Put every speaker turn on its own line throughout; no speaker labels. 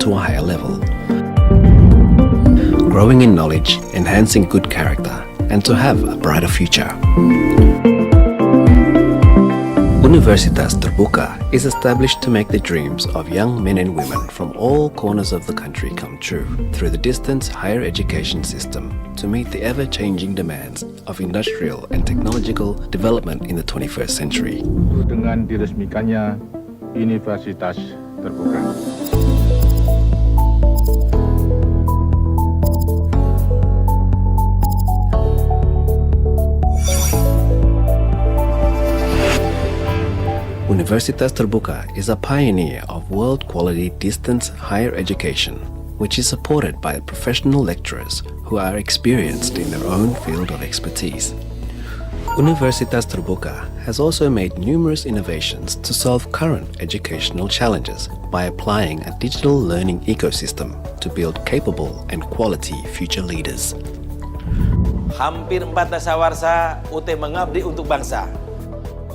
to a higher level, growing in knowledge, enhancing good character, and to have a brighter future. Universitas Terbuka is established to make the dreams of young men and women from all corners of the country come true through the distance higher education system to meet the ever-changing demands of industrial and technological development in the 21st century.
Dengan diresmikannya Universitas Terbuka.
Universitas Terbuka is a pioneer of world-quality distance higher education, which is supported by professional lecturers who are experienced in their own field of expertise. Universitas Terbuka has also made numerous innovations to solve current educational challenges by applying a digital learning ecosystem to build capable and quality future leaders.
Hampir 4 dasawarsa UT mengabdi untuk bangsa.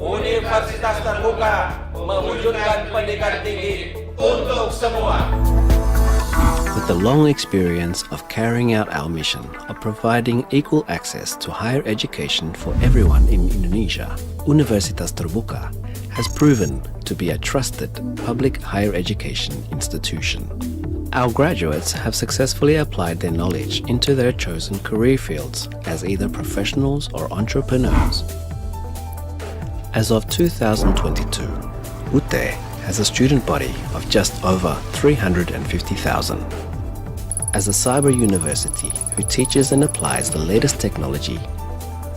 Universitas Terbuka mewujudkan pendidikan tinggi untuk semua.
With the long experience of carrying out our mission of providing equal access to higher education for everyone in Indonesia, Universitas Terbuka has proven to be a trusted public higher education institution. Our graduates have successfully applied their knowledge into their chosen career fields as either professionals or entrepreneurs. As of 2022, UT has a student body of just over 350,000. As a cyber university who teaches and applies the latest technology,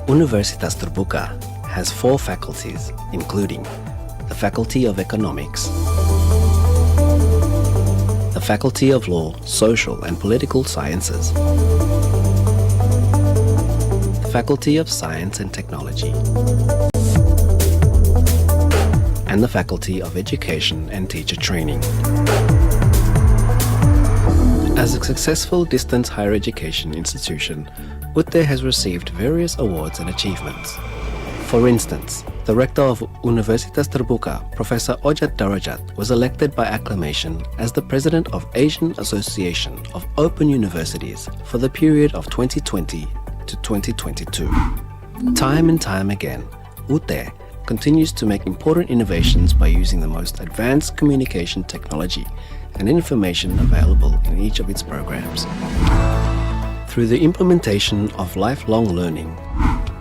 Universitas Terbuka has 4 faculties, including the Faculty of Economics, the Faculty of Law, Social and Political Sciences, the Faculty of Science and Technology, and the Faculty of Education and Teacher Training. As a successful distance higher education institution, UT has received various awards and achievements. For instance, the rector of Universitas Terbuka, Professor Ojat Darajat, was elected by acclamation as the president of Asian Association of Open Universities for the period of 2020 to 2022. Time and time again, UT continues to make important innovations by using the most advanced communication technology and information available in each of its programs. Through the implementation of lifelong learning,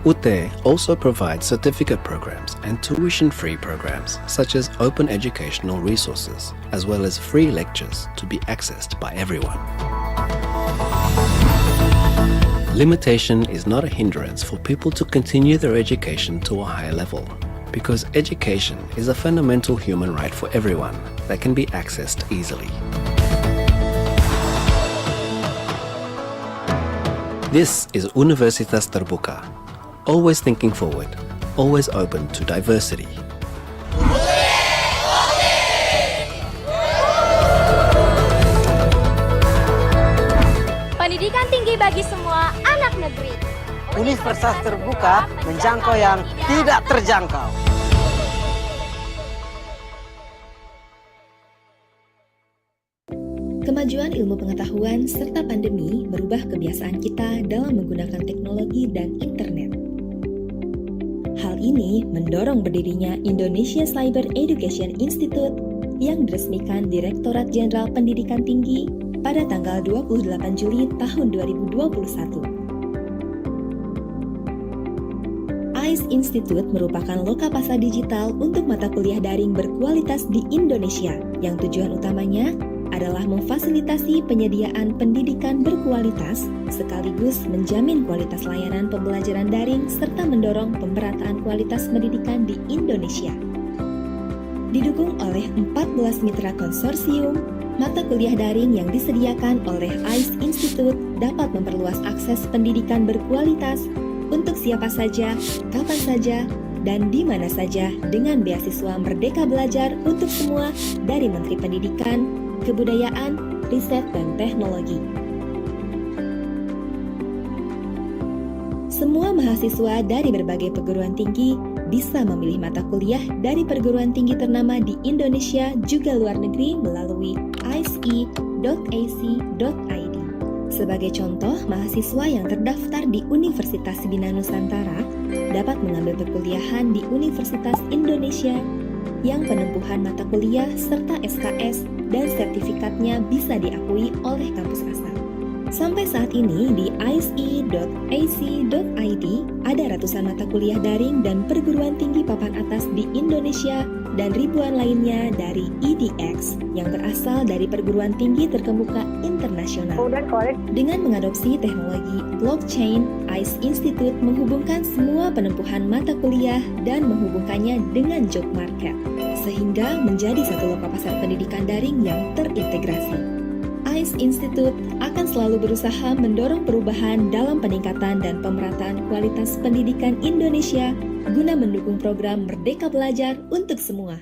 UT also provides certificate programs and tuition-free programs such as open educational resources, as well as free lectures to be accessed by everyone. Limitation is not a hindrance for people to continue their education to a higher level, because education is a fundamental human right for everyone that can be accessed easily. This is Universitas Terbuka, always thinking forward, always open to diversity.
Pendidikan tinggi bagi semua anak negeri.
Universitas Terbuka menjangkau yang tidak terjangkau.
Kemajuan ilmu pengetahuan serta pandemi merubah kebiasaan kita dalam menggunakan teknologi dan internet. Hal ini mendorong berdirinya Indonesia Cyber Education Institute yang diresmikan Direktorat Jenderal Pendidikan Tinggi pada tanggal 28 Juli tahun 2021. ICE Institute merupakan lokapasa digital untuk mata kuliah daring berkualitas di Indonesia yang tujuan utamanya adalah memfasilitasi penyediaan pendidikan berkualitas sekaligus menjamin kualitas layanan pembelajaran daring serta mendorong pemerataan kualitas pendidikan di Indonesia. Didukung oleh 14 mitra konsorsium, mata kuliah daring yang disediakan oleh ICE Institute dapat memperluas akses pendidikan berkualitas untuk siapa saja, kapan saja, dan di mana saja dengan beasiswa Merdeka Belajar untuk semua dari Menteri Pendidikan, Kebudayaan, Riset, dan Teknologi. Semua mahasiswa dari berbagai perguruan tinggi bisa memilih mata kuliah dari perguruan tinggi ternama di Indonesia juga luar negeri melalui ise.ac.id. Sebagai contoh, mahasiswa yang terdaftar di Universitas Bina Nusantara dapat mengambil perkuliahan di Universitas Indonesia yang penempuhan mata kuliah serta SKS dan sertifikatnya bisa diakui oleh kampus asal. Sampai saat ini di ise.ac.id ada ratusan mata kuliah daring dan perguruan tinggi papan atas di Indonesia dan ribuan lainnya dari EDX yang berasal dari perguruan tinggi terkemuka internasional. Dengan mengadopsi teknologi blockchain, ICE Institute menghubungkan semua penempuhan mata kuliah dan menghubungkannya dengan job market, sehingga menjadi satu loka pasar pendidikan daring yang terintegrasi. ICE Institute akan selalu berusaha mendorong perubahan dalam peningkatan dan pemerataan kualitas pendidikan Indonesia guna mendukung program Merdeka Belajar untuk semua.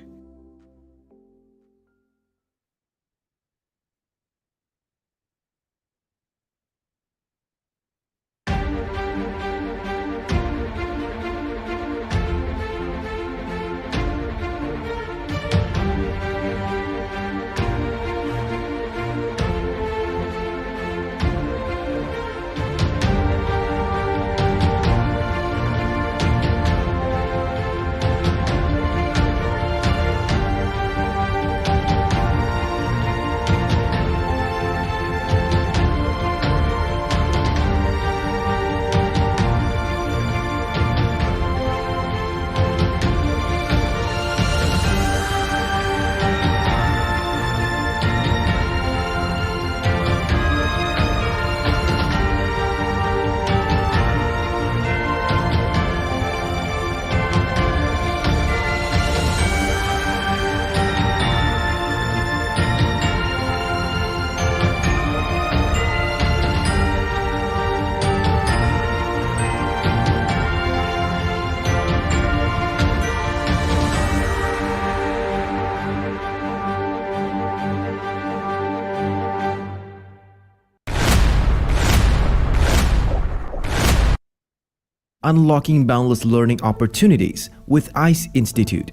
Unlocking boundless learning opportunities with ICE Institute.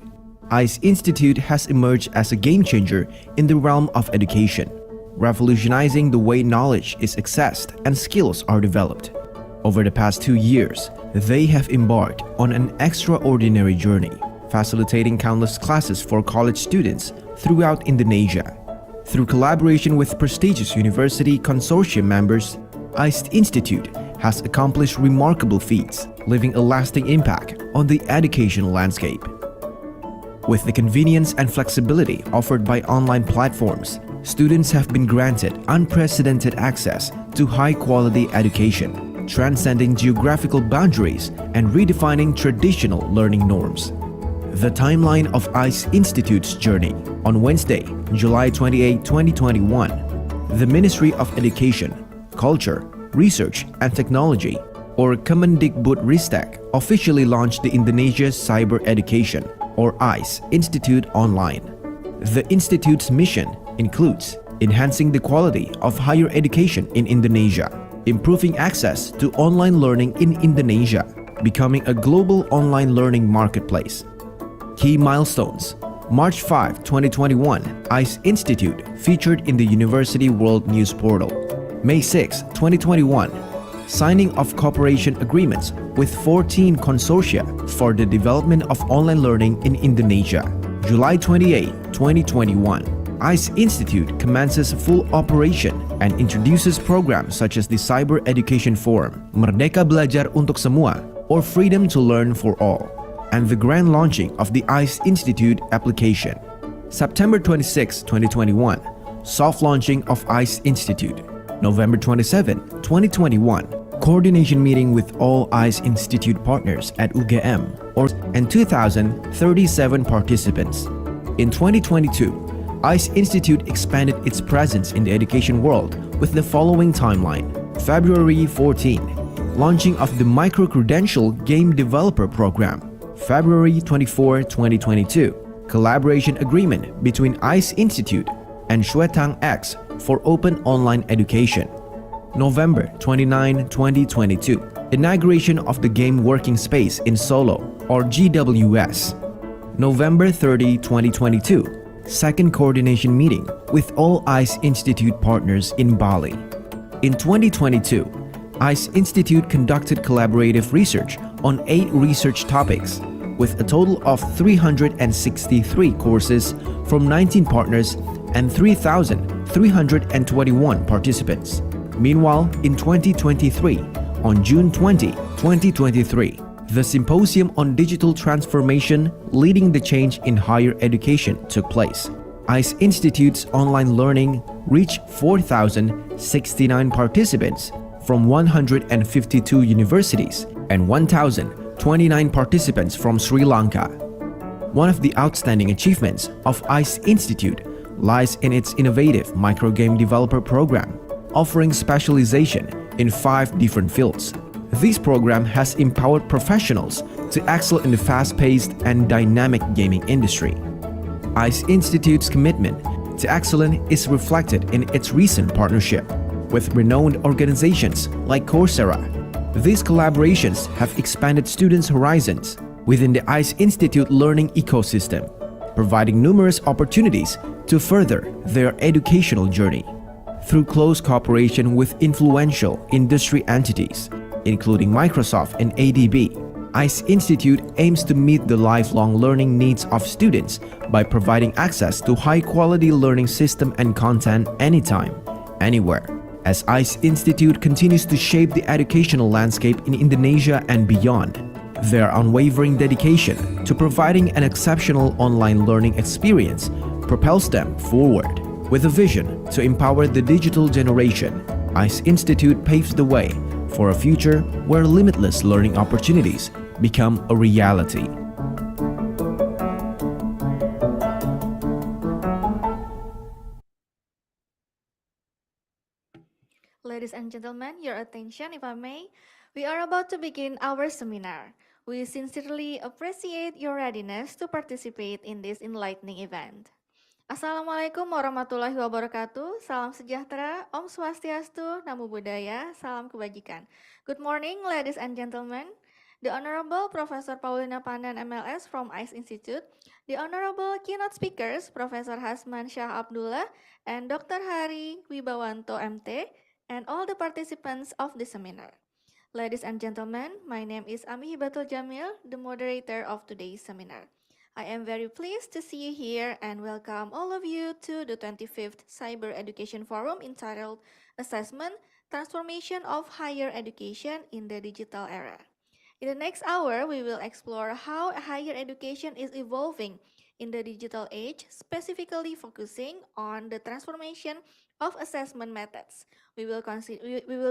ICE Institute has emerged as a game changer in the realm of education, revolutionizing the way knowledge is accessed and skills are developed. Over the past 2 years, they have embarked on an extraordinary journey, facilitating countless classes for college students throughout Indonesia. Through collaboration with prestigious university consortium members, ICE Institute has accomplished remarkable feats, leaving a lasting impact on the educational landscape. With the convenience and flexibility offered by online platforms, students have been granted unprecedented access to high-quality education, transcending geographical boundaries and redefining traditional learning norms. The timeline of ICE Institute's journey. On Wednesday, July 28, 2021, the Ministry of Education, Culture, Research and Technology, or Kemendikbudristek, officially launched the Indonesia Cyber Education, or ICE Institute online. The Institute's mission includes enhancing the quality of higher education in Indonesia, improving access to online learning in Indonesia, becoming a global online learning marketplace. Key milestones. March 5, 2021, ICE Institute featured in the University World News Portal. May 6, 2021, signing of cooperation agreements with 14 consortia for the development of online learning in Indonesia. July 28, 2021, ICE Institute commences full operation and introduces programs such as the Cyber Education Forum, Merdeka Belajar untuk Semua, or Freedom to Learn for All, and the grand launching of the ICE Institute application. September 26, 2021, soft launching of ICE Institute. November 27, 2021, coordination meeting with all ICE Institute partners at UGM and 2,037 participants. In 2022, ICE Institute expanded its presence in the education world with the following timeline. February 14, launching of the Micro-Credential Game Developer Program. February 24, 2022, collaboration agreement between ICE Institute and Xuetang X for open online education. November 29, 2022, inauguration of the Game Working Space in Solo, or GWS. November 30, 2022, second coordination meeting with all ICE Institute partners in Bali. In 2022, ICE Institute conducted collaborative research on 8 research topics, with a total of 363 courses from 19 partners and 3,321 participants. Meanwhile, in 2023, on June 20, 2023, the Symposium on Digital Transformation Leading the Change in Higher Education took place. ICE Institute's online learning reached 4,069 participants from 152 universities and 1,029 participants from Sri Lanka. One of the outstanding achievements of ICE Institute lies in its innovative microgame developer program, offering specialization in 5 different fields. This program has empowered professionals to excel in the fast-paced and dynamic gaming industry. ICE Institute's commitment to excellence is reflected in its recent partnership with renowned organizations like Coursera. These collaborations have expanded students' horizons within the ICE Institute learning ecosystem, providing numerous opportunities to further their educational journey. Through close cooperation with influential industry entities, including Microsoft and ADB, ICE Institute aims to meet the lifelong learning needs of students by providing access to high-quality learning system and content anytime, anywhere. As ICE Institute continues to shape the educational landscape in Indonesia and beyond, their unwavering dedication to providing an exceptional online learning experience propels them forward. With a vision to empower the digital generation, ICE Institute paves the way for a future where limitless learning opportunities become a reality.
Ladies and gentlemen, your attention if I may. We are about to begin our seminar. We sincerely appreciate your readiness to participate in this enlightening event. Assalamualaikum warahmatullahi wabarakatuh. Salam sejahtera, Om Swastiastu, Namo Buddhaya, salam kebajikan. Good morning, ladies and gentlemen. The Honorable Professor Paulina Pannen, M.LS from ICE Institute, the Honorable keynote speakers, Professor Hazman, Shah, Abdullah, and Dr. Hari Wibawanto, MT, and all the participants of the seminar. Ladies and gentlemen, my name is Ami Hibatul Jamil, the moderator of today's seminar. I am very pleased to see you here and welcome all of you to the 25th Cyber Education Forum entitled Assessment, Transformation of Higher Education in the Digital Era. In the next hour, we will explore how higher education is evolving in the digital age, specifically focusing on the transformation of assessment methods. We will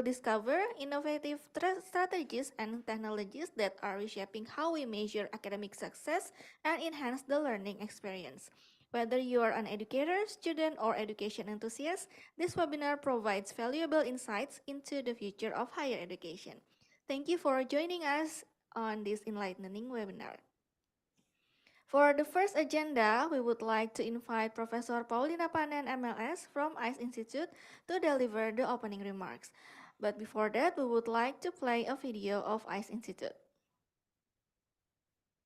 discover innovative strategies and technologies that are reshaping how we measure academic success and enhance the learning experience. Whether you are an educator, student, or education enthusiast, this webinar provides valuable insights into the future of higher education. Thank you for joining us on this enlightening webinar. For the first agenda, we would like to invite Professor Paulina Pannen, M.LS from ICE Institute to deliver the opening remarks. But before that, we would like to play a video of ICE Institute.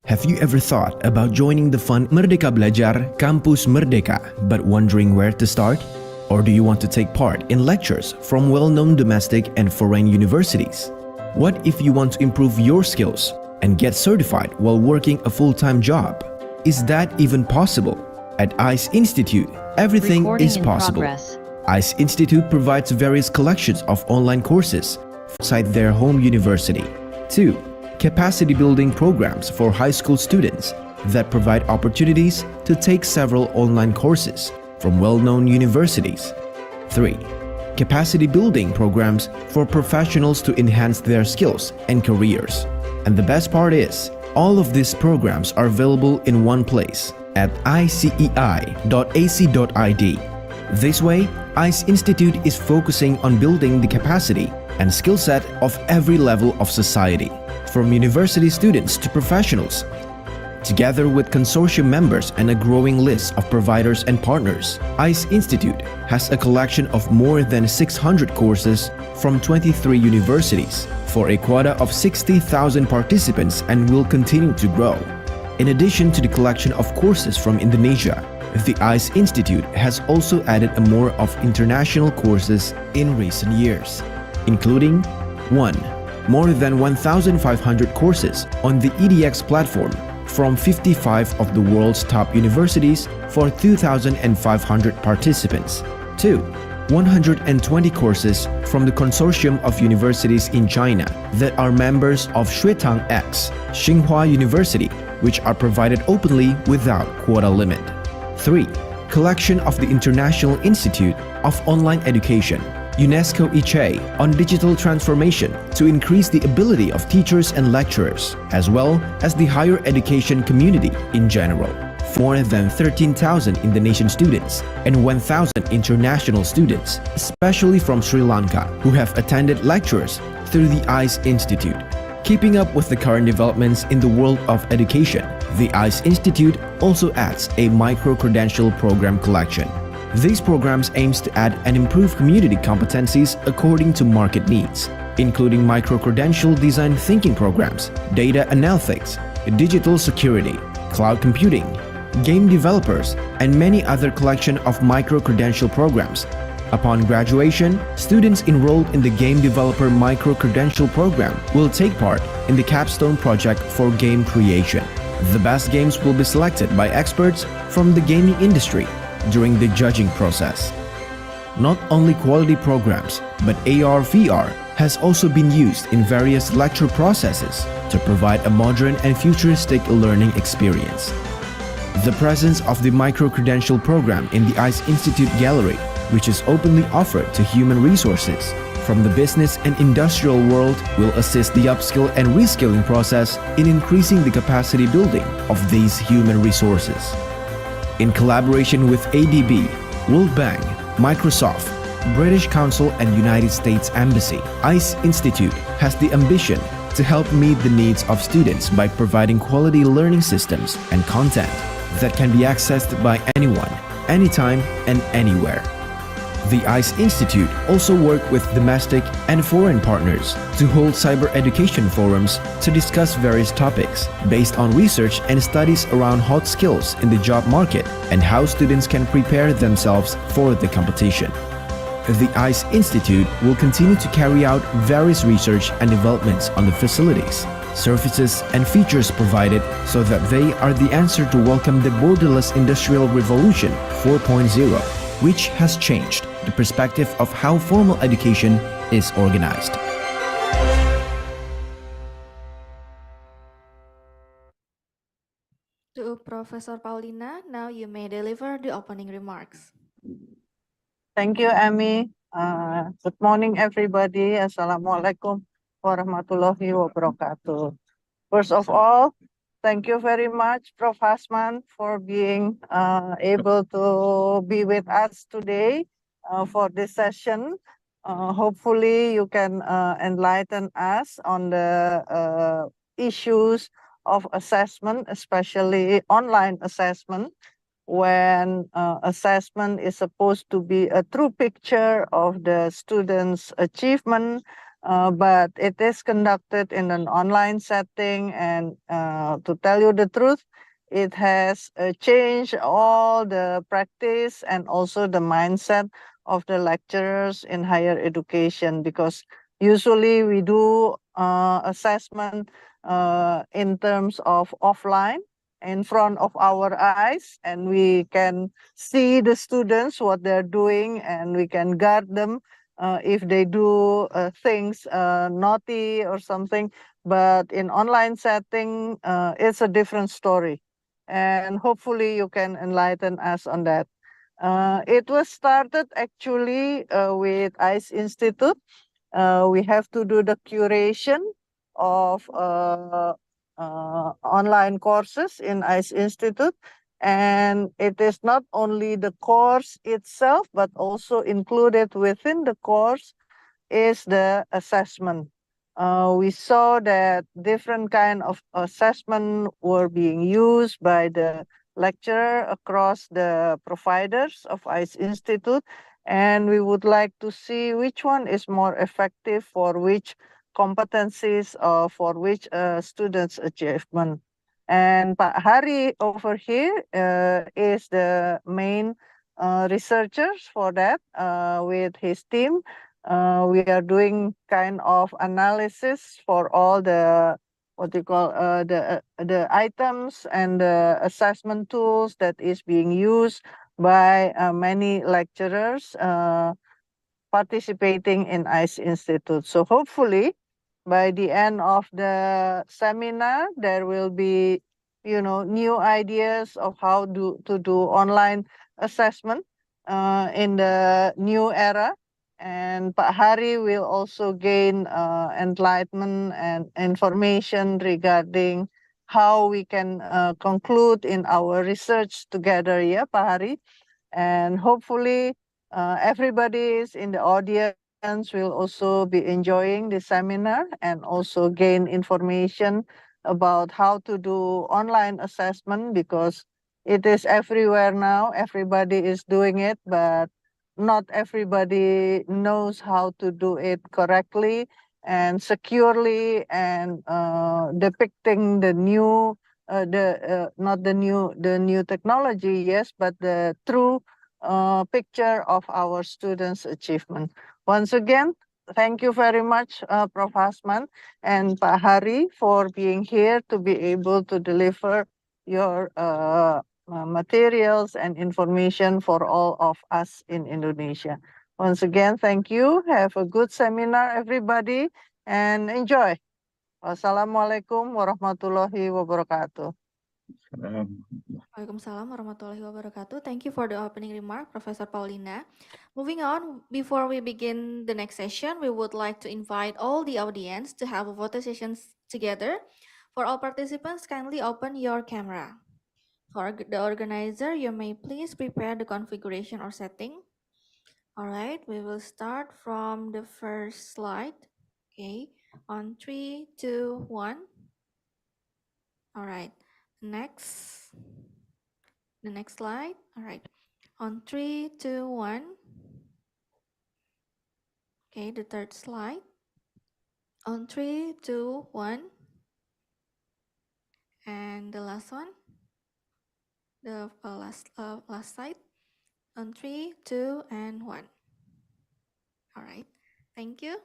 Have you ever thought about joining the fun Merdeka Belajar Kampus Merdeka but wondering where to start? Or do you want to take part in lectures from well-known domestic and foreign universities? What if you want to improve your skills and get certified while working a full-time job? Is that even possible? At ICE Institute, everything is possible. ICE Institute provides various collections of online courses outside their home university. 2. Capacity building programs for high school students that provide opportunities to take several online courses from well-known universities. 3. Capacity building programs for professionals to enhance their skills and careers. And the best part is, all of these programs are available in one place at icei.ac.id. This way, ICE Institute is focusing on building the capacity and skill set of every level of society, from university students to professionals. Together with consortium members and a growing list of providers and partners, ICE Institute has a collection of more than 600 courses from 23 universities for a quota of 60,000 participants and will continue to grow. In addition to the collection of courses from Indonesia, The ICE Institute has also added a more of international courses in recent years, including 1. More than 1,500 courses on the EDX platform from 55 of the world's top universities for 2,500 participants. 2. 120 courses from the consortium of universities in China that are members of Xuetang X, Tsinghua University, which are provided openly without quota limit. 3. Collection of the International Institute of Online Education, UNESCO ICE, on digital transformation to increase the ability of teachers and lecturers, as well as the higher education community in general. More than 13,000 Indonesian students and 1,000 international students, especially from Sri Lanka, who have attended lectures through the ICE Institute. Keeping up with the current developments in the world of education, the ICE Institute also adds a micro-credential program collection. These programs aims to add and improve community competencies according to market needs, including micro-credential design thinking programs, data analytics, digital security, cloud computing, game developers, and many other collection of micro-credential programs. Upon graduation, students enrolled in the Game Developer Micro-Credential Program will take part in the capstone project for game creation. The best games will be selected by experts from the gaming industry during the judging process. Not only quality programs, but AR/VR has also been used in various lecture processes to provide a modern and futuristic learning experience. The presence of the micro-credential program in the ICE Institute Gallery, which is openly offered to human resources from the business and industrial world, will assist the upskill and reskilling process in increasing the capacity building of these human resources. In collaboration with ADB, World Bank, Microsoft, British Council and United States Embassy, ICE Institute has the ambition to help meet the needs of students by providing quality learning systems and content that can be accessed by anyone, anytime, and anywhere. The ICE Institute also works with domestic and foreign partners to hold cyber education forums to discuss various topics based on research and studies around hot skills in the job market and how students can prepare themselves for the competition. The ICE Institute will continue to carry out various research and developments on the facilities, services, and features provided so that they are the answer to welcome the borderless Industrial Revolution 4.0, which has changed the perspective of how formal education is organized.
To Professor Paulina, now you may deliver the opening remarks.
Thank you, Amy. Good morning, everybody. Assalamualaikum warahmatullahi wabarakatuh. First of all, thank you very much, Prof. Hazman, for being able to be with us today for this session. Hopefully, you can enlighten us on the issues of assessment, especially online assessment, when assessment is supposed to be a true picture of the student's achievement, but it is conducted in an online setting, and to tell you the truth, it has changed all the practice and also the mindset of the lecturers in higher education, because usually we do assessment in terms of offline, in front of our eyes, and we can see the students, what they're doing, and we can guard them if they do things naughty or something. But in online setting, it's a different story. And hopefully you can enlighten us on that. It was started actually with ICE Institute. We have to do the curation of online courses in ICE Institute, and it is not only the course itself, but also included within the course is the assessment. We saw that different kind of assessment were being used by the lecturer across the providers of ICE Institute, and we would like to see which one is more effective for which competencies for which students' achievement. And Pak Hari over here is the main researchers for that with his team. We are doing kind of analysis for all the what you call the items and the assessment tools that is being used by many lecturers participating in ICE Institute. So hopefully by the end of the seminar, there will be, new ideas of how to do online assessment in the new era. And Pak Hari will also gain enlightenment and information regarding how we can conclude in our research together, yeah, Pak Hari. And hopefully everybody is in the audience will also be enjoying the seminar and also gain information about how to do online assessment, because it is everywhere now. Everybody is doing it, but not everybody knows how to do it correctly and securely and depicting the new not the new technology, yes, but the true picture of our students' achievement. Once again, thank you very much, Prof. Hazman and Pak Hari, for being here to be able to deliver your materials and information for all of us in Indonesia. Once again, thank you. Have a good seminar, everybody, and enjoy. Wassalamualaikum warahmatullahi wabarakatuh.
Waalaikumsalam warahmatullahi wabarakatuh. Thank you for the opening remark, Professor Paulina. Moving on, before we begin the next session, we would like to invite all the audience to have a photo sessions together. For all participants, kindly open your camera. For the organizer, you may please prepare the configuration or setting. All right, we will start from the first slide. Okay, on 3, 2, 1. All right, next. The next slide. All right. On 3, 2, 1. Okay, the third slide. On 3, 2, 1. And the last one. The last slide. On 3, 2, and 1. All right. Thank you.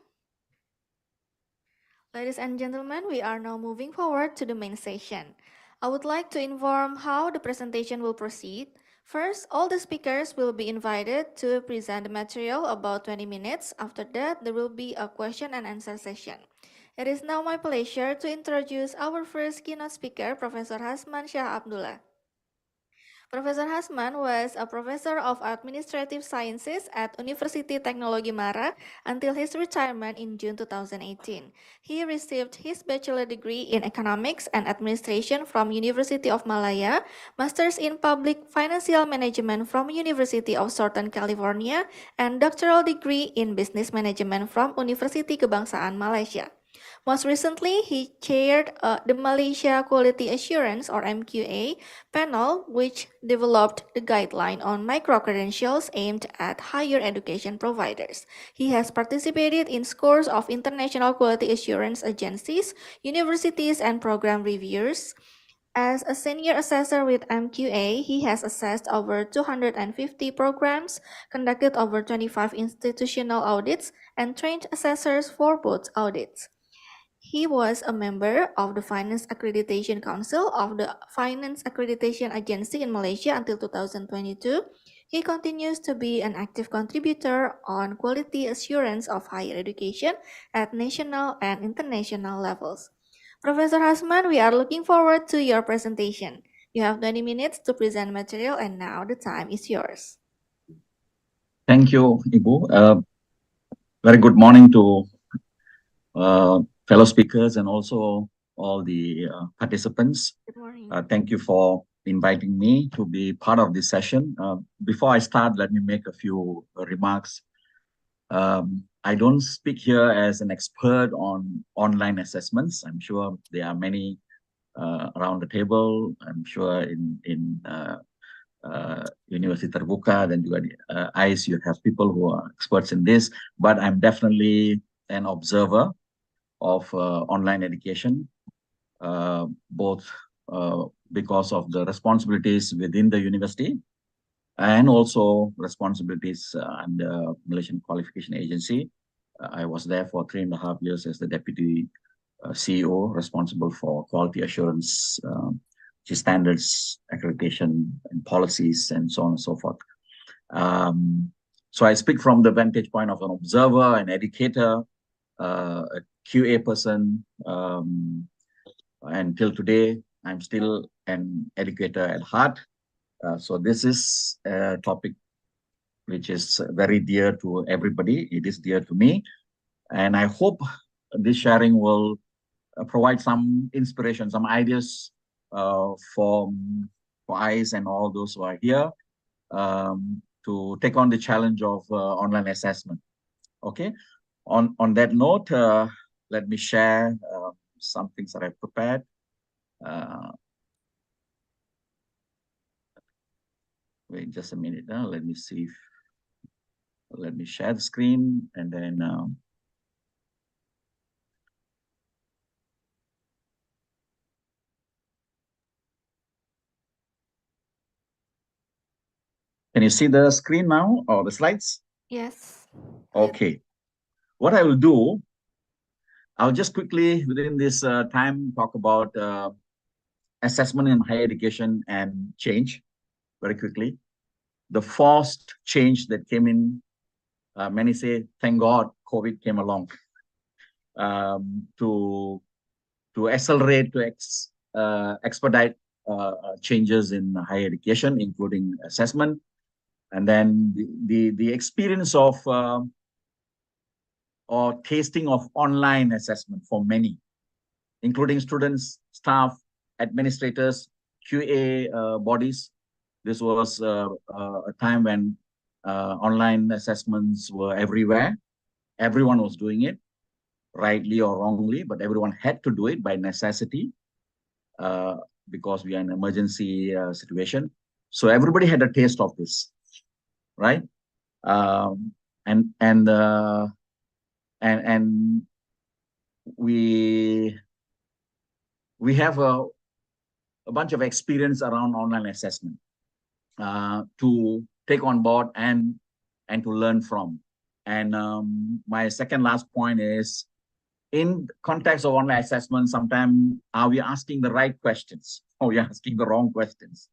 Ladies and gentlemen, we are now moving forward to the main session. I would like to inform how the presentation will proceed. First, all the speakers will be invited to present the material about 20 minutes. After that, there will be a question and answer session. It is now my pleasure to introduce our first keynote speaker, Professor Hazman Shah Abdullah. Professor Hazman was a professor of administrative sciences at University Teknologi Mara until his retirement in June 2018. He received his bachelor degree in economics and administration from University of Malaya, master's in public financial management from University of Southern California, and doctoral degree in business management from University Kebangsaan Malaysia. Most recently, he chaired the Malaysia Quality Assurance or MQA panel, which developed the guideline on micro-credentials aimed at higher education providers. He has participated in scores of international quality assurance agencies, universities, and program reviewers. As a senior assessor with MQA, he has assessed over 250 programs, conducted over 25 institutional audits, and trained assessors for both audits. He was a member of the Finance Accreditation Council of the Finance Accreditation Agency in Malaysia until 2022. He continues to be an active contributor on quality assurance of higher education at national and international levels. Professor Hazman, we are looking forward to your presentation. You have 20 minutes to present material, and now the time is yours.
Thank you, Ibu. Very good morning to fellow speakers and also all the participants.
Good morning.
Thank you for inviting me to be part of this session. Before I start, let me make a few remarks. I don't speak here as an expert on online assessments. I'm sure there are many around the table. I'm sure in Universitas Terbuka dan juga di ICE, you have people who are experts in this, but I'm definitely an observer of online education, both because of the responsibilities within the university and also responsibilities under Malaysian Qualification Agency. I was there for 3.5 years as the Deputy CEO responsible for quality assurance, standards, accreditation, and policies, and so on and so forth. So I speak from the vantage point of an observer, an educator, a QA person, and till today, I'm still an educator at heart. So this is a topic which is very dear to everybody. It is dear to me. And I hope this sharing will provide some inspiration, some ideas for ICE and all those who are here to take on the challenge of online assessment. Okay. On that note, let me share some things that I've prepared. Wait just a minute. Let me see if, let me share the screen and then can you see the screen now or the slides?
Yes.
Okay. What I will do, I'll just quickly within this time talk about assessment in higher education and change very quickly. The forced change that came in, many say, thank God COVID came along to accelerate, to expedite changes in higher education, including assessment. And then the experience of or tasting of online assessment for many, including students, staff, administrators, QA bodies. This was a time when online assessments were everywhere. Everyone was doing it, rightly or wrongly, but everyone had to do it by necessity because we are in an emergency situation. So everybody had a taste of this, right? And we have a bunch of experience around online assessment to take on board and to learn from. And my second last point is, in context of online assessment, sometimes are we asking the right questions or we are asking the wrong questions?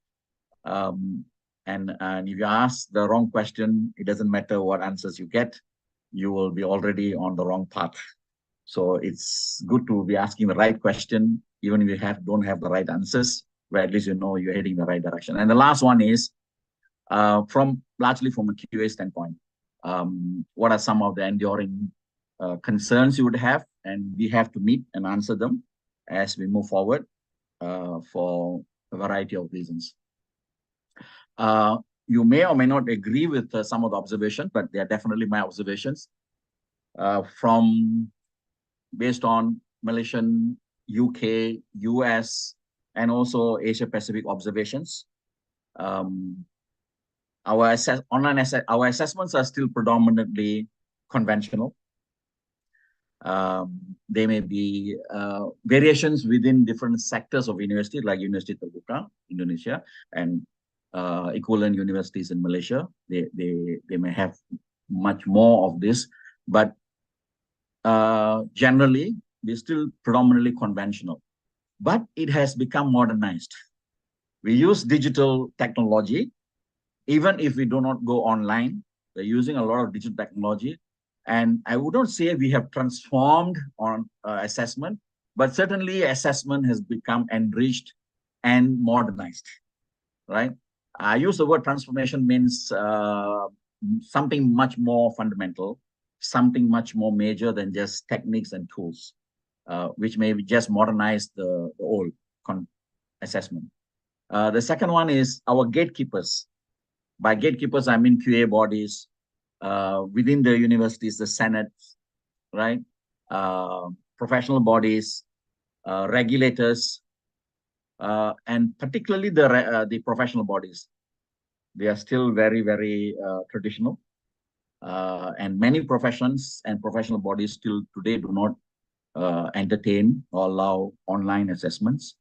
And if you ask the wrong question, it doesn't matter what answers you get, you will be already on the wrong path. So it's good to be asking the right question, even if you don't have the right answers, where at least you know you're heading the right direction. And the last one is largely from a QA standpoint. What are some of the enduring concerns you would have, and we have to meet and answer them as we move forward for a variety of reasons. You may or may not agree with some of the observations, but they are definitely my observations based on Malaysian, UK, US, and also Asia Pacific observations. Our assessments are still predominantly conventional. There may be variations within different sectors of university, like Universitas Terbuka, Indonesia, and equivalent universities in Malaysia. They may have much more of this, but generally, we're still predominantly conventional. But it has become modernized. We use digital technology. Even if we do not go online, we're using a lot of digital technology. And I wouldn't say we have transformed on assessment, but certainly assessment has become enriched and modernized, right? I use the word transformation means something much more fundamental, something much more major than just techniques and tools, which may just modernize the old assessment. The second one is our gatekeepers. By gatekeepers, I mean QA bodies within the universities, the Senate, right? Professional bodies, regulators, and particularly the professional bodies. They are still very, very traditional. And many professions and professional bodies still today do not entertain or allow online assessments.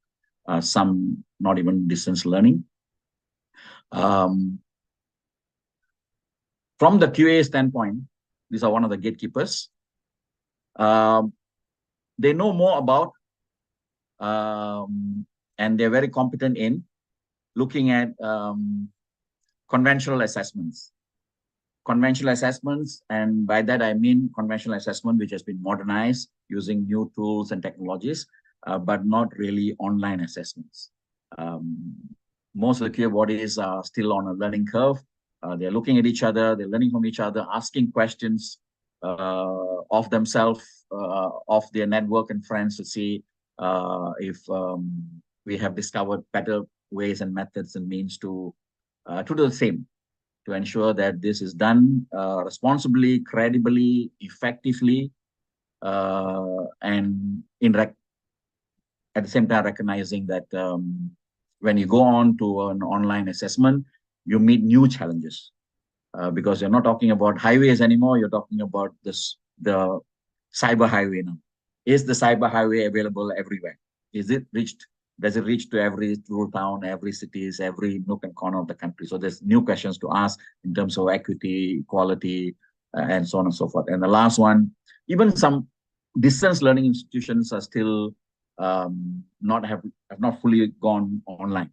some not even distance learning. From the QA standpoint, these are one of the gatekeepers. They know more about and they're very competent in looking at conventional assessments. Conventional assessments, and by that I mean conventional assessment which has been modernized using new tools and technologies, but not really online assessments. Most of the QA bodies are still on a learning curve. They're looking at each other, they're learning from each other, asking questions of themselves, of their network and friends to see if we have discovered better ways and methods and means to do the same, to ensure that this is done responsibly, credibly, effectively, and at the same time recognizing that when you go on to an online assessment, you meet new challenges because you're not talking about highways anymore, you're talking about the cyber highway now. Is the cyber highway available everywhere? Is it reached? Does it reach to every rural town, every cities, every nook and corner of the country? So there's new questions to ask in terms of equity, equality, and so on and so forth. And the last one, even some distance learning institutions are still have not fully gone online.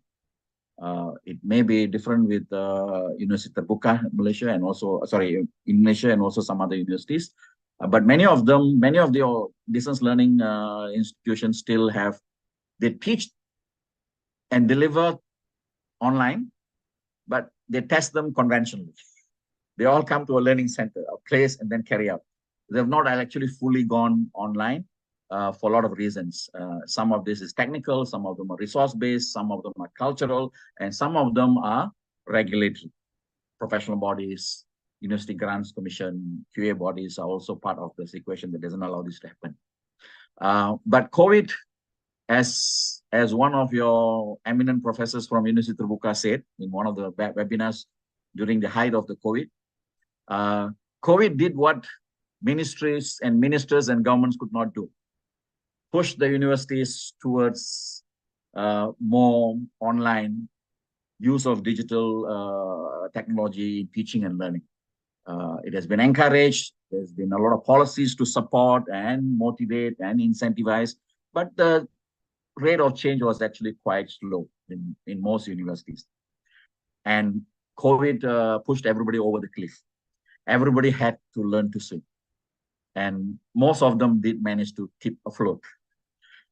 It may be different with Universitas Terbuka, Malaysia, and also Indonesia, and also some other universities. But many of the distance learning institutions still have. They teach and deliver online, but they test them conventionally. They all come to a learning center, a place, and then carry out. They have not actually fully gone online for a lot of reasons. Some of this is technical, some of them are resource-based, some of them are cultural, and some of them are regulatory. Professional bodies, University Grants Commission, QA bodies are also part of this equation that doesn't allow this to happen. But COVID, as one of your eminent professors from Universitas Terbuka said in one of the webinars during the height of the COVID, COVID did what ministries and ministers and governments could not do. Push the universities towards more online use of digital technology, teaching and learning. It has been encouraged. There's been a lot of policies to support and motivate and incentivize, but the rate of change was actually quite slow in most universities. And COVID pushed everybody over the cliff. Everybody had to learn to swim. And most of them did manage to keep afloat.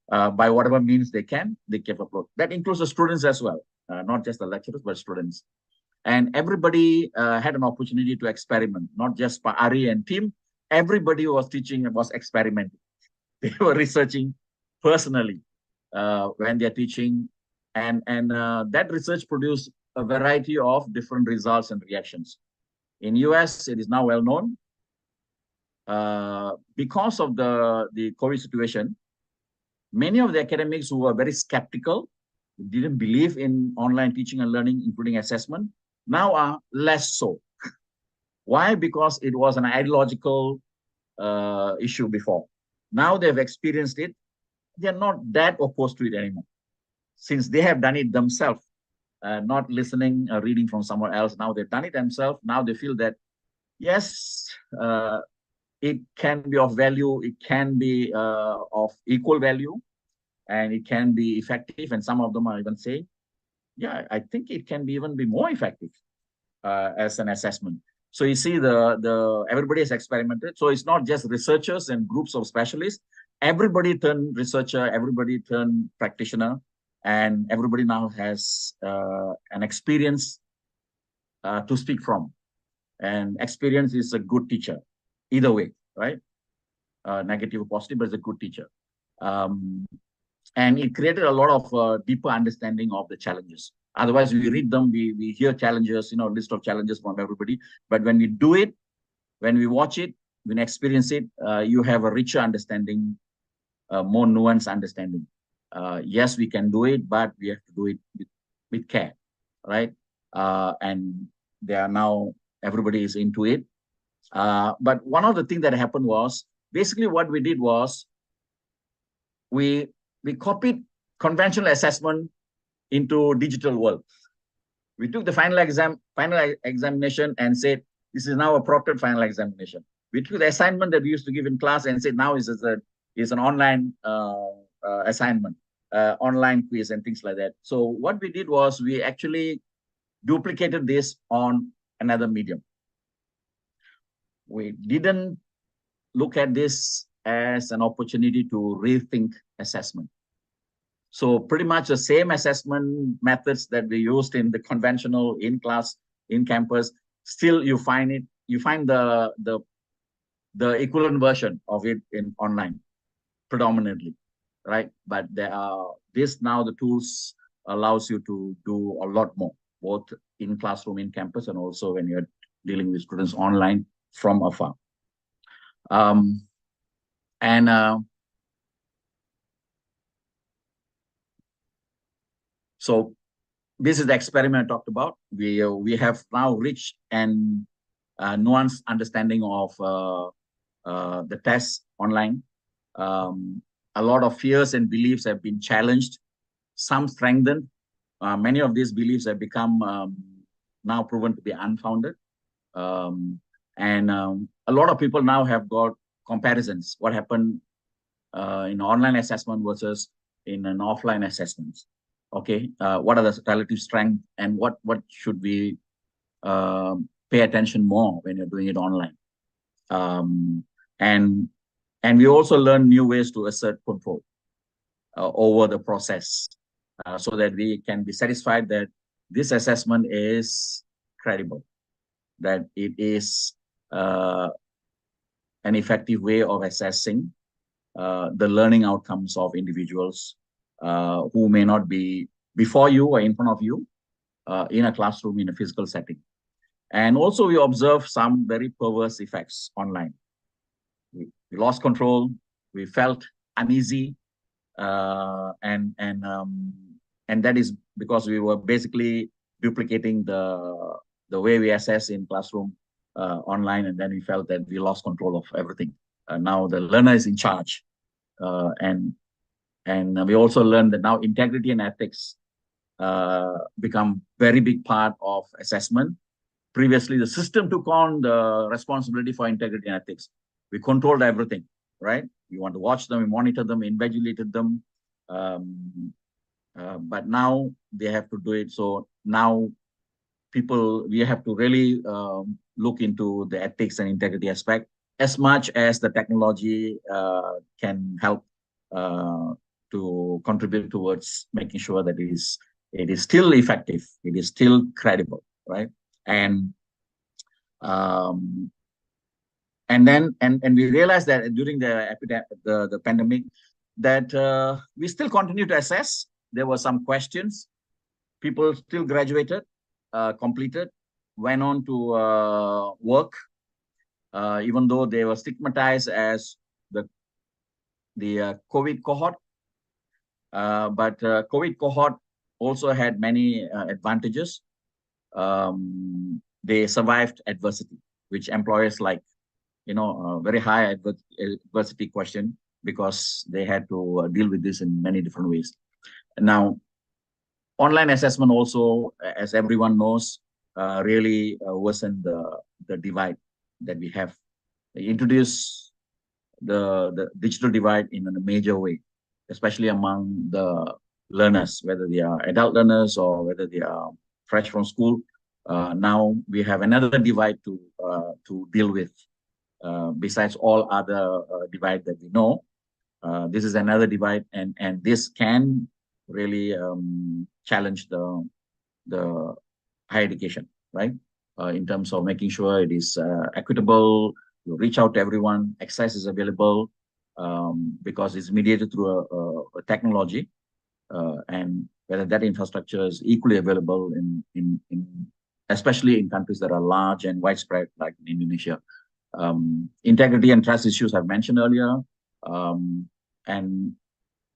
By whatever means they can, they kept afloat. That includes the students as well, not just the lecturers, but students. And everybody had an opportunity to experiment, not just Pak Ari and team. Everybody who was teaching was experimenting. They were researching personally when they're teaching. And that research produced a variety of different results and reactions. In US, it is now well known. Because of the COVID situation, many of the academics who were very skeptical, didn't believe in online teaching and learning, including assessment, now are less so. Why? Because it was an ideological issue before. Now they've experienced it. They're not that opposed to it anymore, since they have done it themselves, not listening, reading from somewhere else. Now they've done it themselves. Now they feel that, yes, it can be of value, it can be of equal value, and it can be effective. And some of them are even saying, yeah, I think it can be even be more effective as an assessment. So you see, everybody has experimented. So it's not just researchers and groups of specialists. Everybody turned researcher, everybody turned practitioner, and everybody now has an experience to speak from. And experience is a good teacher, either way, right? Negative or positive, but it's a good teacher. And it created a lot of deeper understanding of the challenges. Otherwise, we read them, we hear challenges, list of challenges from everybody. But when we do it, when we watch it, when we experience it, you have a richer understanding, more nuanced understanding. Yes, we can do it, but we have to do it with care, right? And everybody is into it. But one of the things that happened was, basically what we did was, we copied conventional assessment into digital world. We took the final examination and said, this is now a proctored final examination. We took the assignment that we used to give in class and said, now is an online assignment, online quiz and things like that. So what we did was we actually duplicated this on another medium. We didn't look at this as an opportunity to rethink assessment. So pretty much the same assessment methods that we used in the conventional in-class, in-campus, still you find the equivalent version of it in online, predominantly, right? But there are the tools allows you to do a lot more, both in classroom, in campus, and also when you're dealing with students online from afar. So this is the experiment I talked about. We have now reached an nuanced understanding of the tests online. A lot of fears and beliefs have been challenged, some strengthened. Many of these beliefs have become now proven to be unfounded. A lot of people now have got comparisons, what happened in online assessment versus in an offline assessment. Okay, what are the relative strengths and what should we pay attention more when you're doing it online? And we also learn new ways to assert control over the process so that we can be satisfied that this assessment is credible, that it is an effective way of assessing the learning outcomes of individuals who may not be before you or in front of you in a classroom, in a physical setting. And also we observe some very perverse effects online. We lost control, we felt uneasy, and that is because we were basically duplicating the way we assess in classroom online, and then we felt that we lost control of everything. Now the learner is in charge, and we also learned that now integrity and ethics become very big part of assessment. Previously, the system took on the responsibility for integrity and ethics. We controlled everything, right? We want to watch them, we monitor them, invigilated them. But now they have to do it. So now we have to really look into the ethics and integrity aspect as much as the technology can help to contribute towards making sure that it is still effective, it is still credible, right? And we realized that during the pandemic that we still continue to assess. There were some questions. People still graduated, completed, went on to work, even though they were stigmatized as the COVID cohort. But COVID cohort also had many advantages. They survived adversity, which employers like, a very high adversity question, because they had to deal with this in many different ways. Now, online assessment also, as everyone knows, really worsened the divide that we have. They introduced the digital divide in a major way, especially among the learners, whether they are adult learners or whether they are fresh from school. Now we have another divide to deal with, besides all other divide that we know. This is another divide, and this can really challenge the higher education, right? In terms of making sure it is equitable, you reach out to everyone, access is available, because it's mediated through a technology, and whether that infrastructure is equally available in especially in countries that are large and widespread, like in Indonesia. Integrity and trust issues I've mentioned earlier, and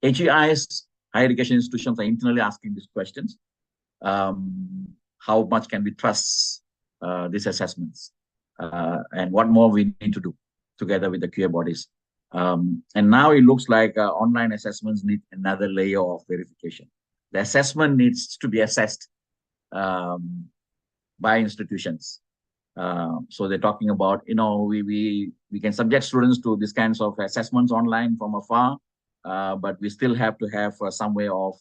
HEIs, higher education institutions, are internally asking these questions. How much can we trust these assessments, and what more we need to do together with the QA bodies. And now it looks like online assessments need another layer of verification. The assessment needs to be assessed by institutions. So they're talking about, we can subject students to these kinds of assessments online from afar, but we still have to have some way of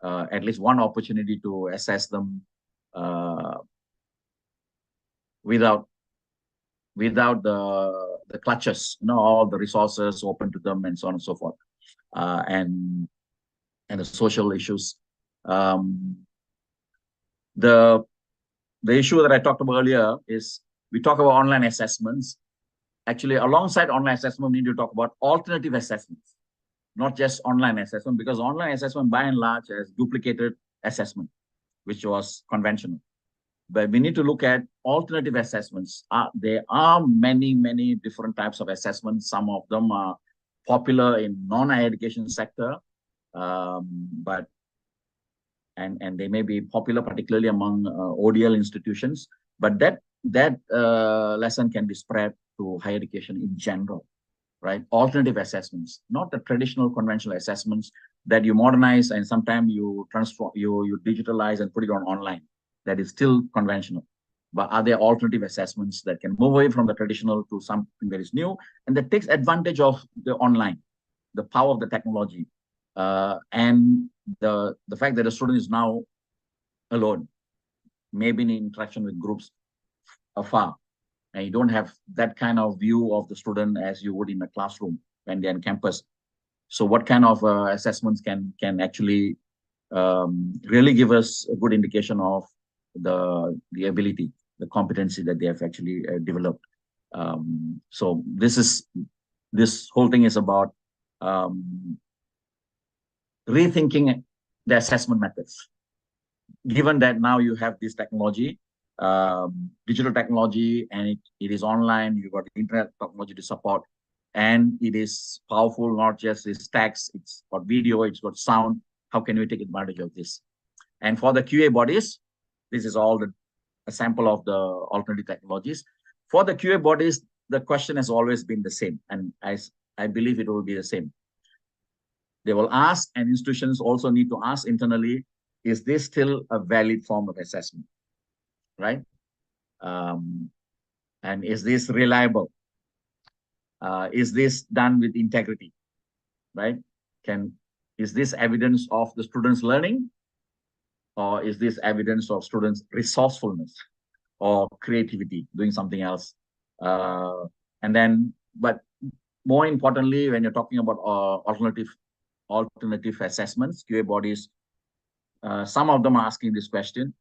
at least one opportunity to assess them without the clutches, all the resources open to them and so on and so forth, and the social issues. The issue that I talked about earlier is we talk about online assessments. Actually, alongside online assessment, we need to talk about alternative assessments, not just online assessment, because online assessment by and large has duplicated assessment, which was conventional. But we need to look at alternative assessments. There are many, many different types of assessments. Some of them are popular in non-higher education sector, but they may be popular particularly among ODL institutions. But that lesson can be spread to higher education in general, right? Alternative assessments, not the traditional conventional assessments that you modernize and sometimes you transform, you digitalize and put it on online. That is still conventional. But are there alternative assessments that can move away from the traditional to something that is new and that takes advantage of the online, the power of the technology, and the fact that the student is now alone, maybe in interaction with groups afar, and you don't have that kind of view of the student as you would in a classroom when they're on campus. So what kind of assessments can actually really give us a good indication of the ability, the competency that they have actually developed. So this whole thing is about rethinking the assessment methods. Given that now you have this technology, digital technology, and it is online, you've got internet technology to support, and it is powerful, not just its text, it's got video, it's got sound. How can we take advantage of this? And for the QA bodies, this is all a sample of the alternative technologies. For the QA bodies, the question has always been the same, and I believe it will be the same. They will ask, and institutions also need to ask internally, is this still a valid form of assessment, right? And is this reliable? Is this done with integrity, right? Is this evidence of the students' learning? Or is this evidence of students' resourcefulness or creativity, doing something else? But more importantly, when you're talking about alternative assessments, QA bodies, some of them are asking this question.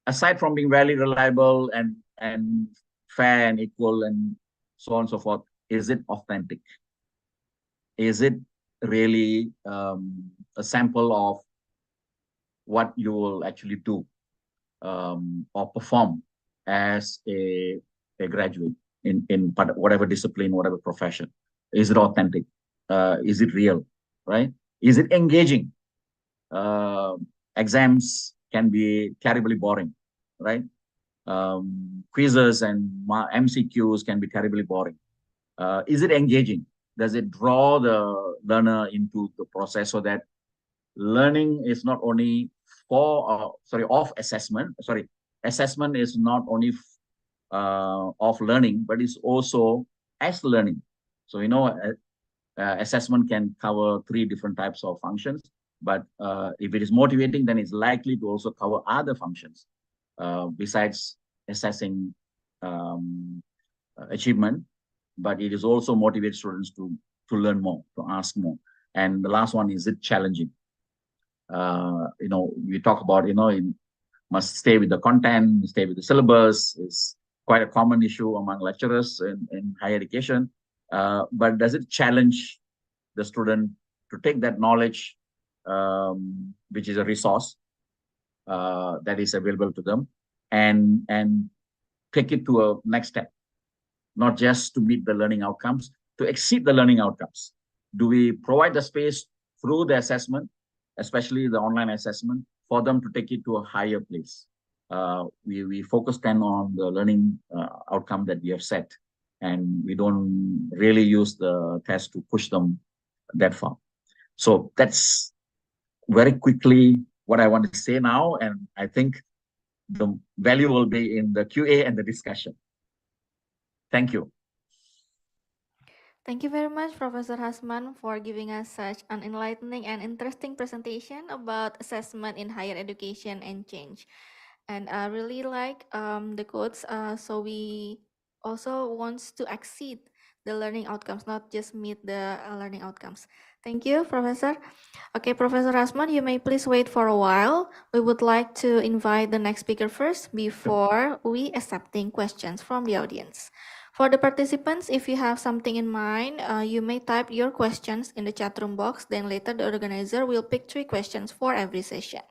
Aside from being very reliable and fair and equal and so on and so forth, is it authentic? Is it really a sample of what you will actually do or perform as a graduate in whatever discipline, whatever profession? Is it authentic? Is it real, right? Is it engaging? Exams can be terribly boring, right? Quizzes and MCQs can be terribly boring. Is it engaging? Does it draw the learner into the process so that learning is not only assessment is not only of learning, but it's also as learning. So, assessment can cover 3 different types of functions, but if it is motivating, then it's likely to also cover other functions besides assessing achievement, but it is also motivate students to learn more, to ask more. And the last one, is it challenging? We talk about, it must stay with the content, stay with the syllabus. It's quite a common issue among lecturers in higher education. But does it challenge the student to take that knowledge, which is a resource that is available to them, and take it to a next step, not just to meet the learning outcomes, to exceed the learning outcomes? Do we provide the space through the assessment, especially the online assessment, for them to take it to a higher place? We focus then on the learning outcome that we have set, and we don't really use the test to push them that far. So that's very quickly what I want to say now, and I think the value will be in the QA and the discussion. Thank you.
Thank you very much, Professor Hazman, for giving us such an enlightening and interesting presentation about assessment in higher education and change. And I really like the quotes. So we also wants to exceed the learning outcomes, not just meet the learning outcomes. Thank you, Professor. Okay, Professor Hazman, you may please wait for a while. We would like to invite the next speaker first before we accepting questions from the audience. For the participants, if you have something in mind, you may type your questions in the chat room box. Then later the organizer will pick 3 questions for every session.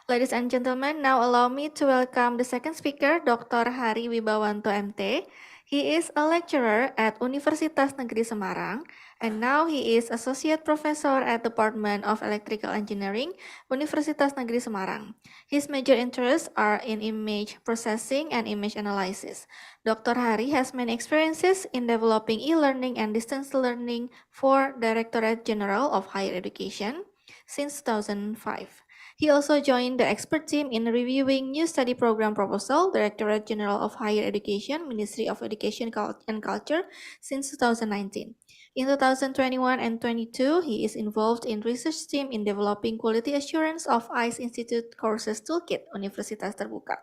Ladies and gentlemen, now allow me to welcome the second speaker, Dr. Hari Wibawanto MT. He is a lecturer at Universitas Negeri Semarang, and now he is Associate Professor at Department of Electrical Engineering, Universitas Negeri Semarang. His major interests are in image processing and image analysis. Dr. Hari has many experiences in developing e-learning and distance learning for Directorate General of Higher Education since 2005. He also joined the expert team in reviewing new study program proposal, Directorate General of Higher Education, Ministry of Education and Culture, since 2019. In 2021 and 22, he is involved in research team in developing quality assurance of ICE Institute Courses Toolkit, Universitas Terbuka.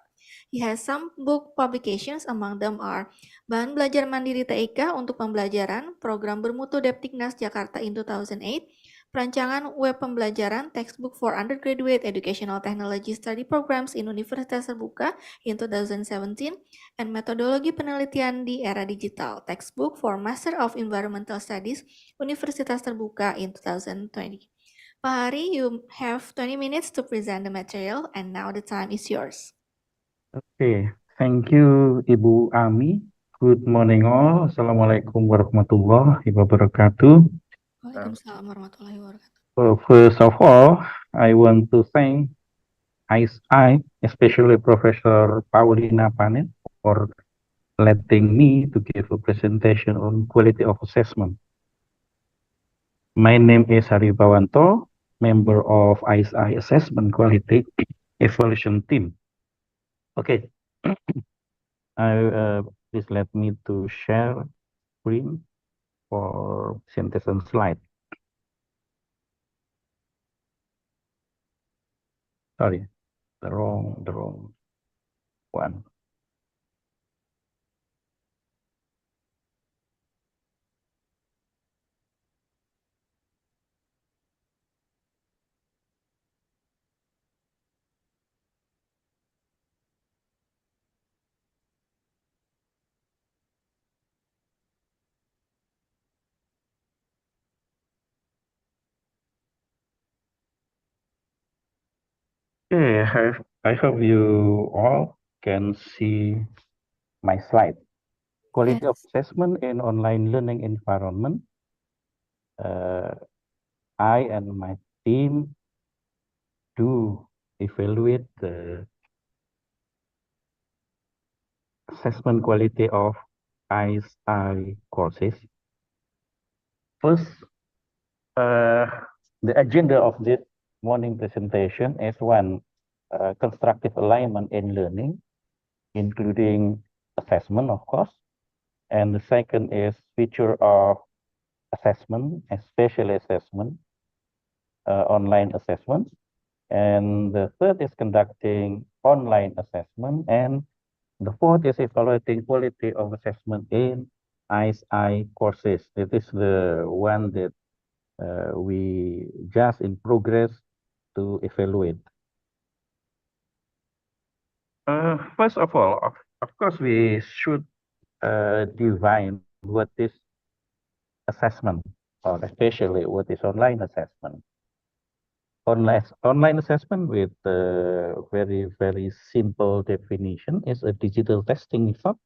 He has some book publications, among them are Bahan Belajar Mandiri TIK untuk Pembelajaran, Program Bermutu Depdiknas Jakarta in 2008, Perancangan Web Pembelajaran, Textbook for Undergraduate Educational Technology Study Programs in Universitas Terbuka in 2017, and Metodologi Penelitian di Era Digital, Textbook for Master of Environmental Studies, Universitas Terbuka in 2020. Pak Hari, you have 20 minutes to present the material, and now the time is yours.
Okay, thank you Ibu Ami. Good morning all. Assalamualaikum warahmatullahi wabarakatuh.
Waalaikumsalam warahmatullahi wabarakatuh.
So first of all, I want to thank ISI, especially Professor Paulina Pannen, for letting me to give a presentation on quality of assessment. My name is Hari Wibawanto, member of ISI Assessment Quality Evaluation Team. Okay, please let me to share screen for presentation slide. Sorry, the wrong one. Okay, I hope you all can see my slide. Quality of assessment in online learning environment. I and my team do evaluate the assessment quality of ISI courses. First, the agenda of this morning presentation is one, constructive alignment in learning, including assessment, of course. And the second is feature of assessment, especially assessment, online assessment. And the third is conducting online assessment. And the fourth is evaluating quality of assessment in ISI courses. It is the one that we just in progress to evaluate. First of all, of course, we should define what is assessment, or especially what is online assessment. Online assessment with a very simple definition is a digital testing method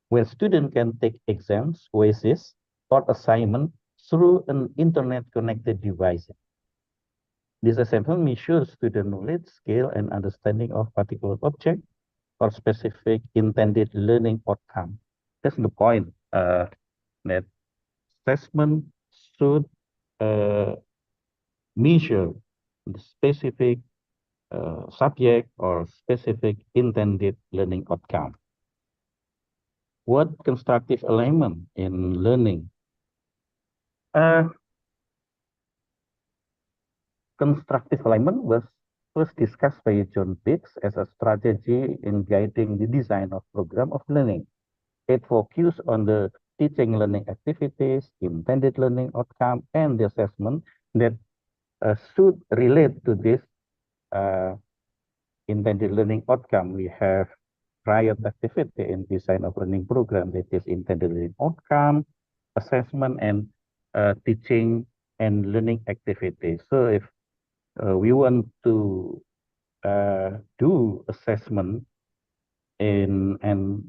where students can take exams, quizzes, or assignment through an internet-connected device. This assessment measures student knowledge, skill, and understanding of particular object or specific intended learning outcome. That's the point that assessment should measure the specific subject or specific intended learning outcome. What constructive alignment in learning? Constructive alignment was first discussed by John Biggs as a strategy in guiding the design of program of learning. It focuses on the teaching learning activities, intended learning outcome, and the assessment that should relate to this intended learning outcome. We have triad activity in design of learning program, that is intended learning outcome, assessment, and teaching and learning activities. So if we want to do assessment and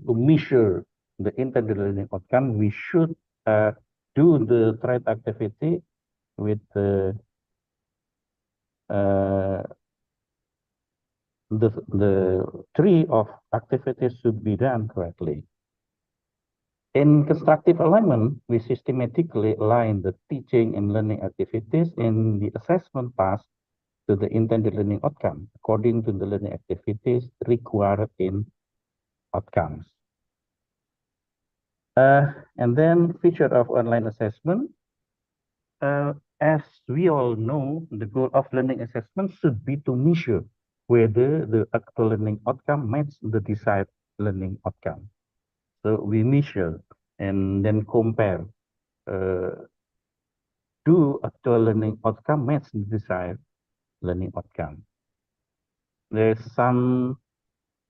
to measure the intended learning outcome, we should do the triad activity with the tree of activities should be done correctly. In constructive alignment, we systematically align the teaching and learning activities in the assessment task to the intended learning outcome according to the learning activities required in outcomes. And then feature of online assessment. As we all know, the goal of learning assessment should be to measure whether the actual learning outcome matches the desired learning outcome. So we measure and then compare. Do actual learning outcome match the desired learning outcome? There's some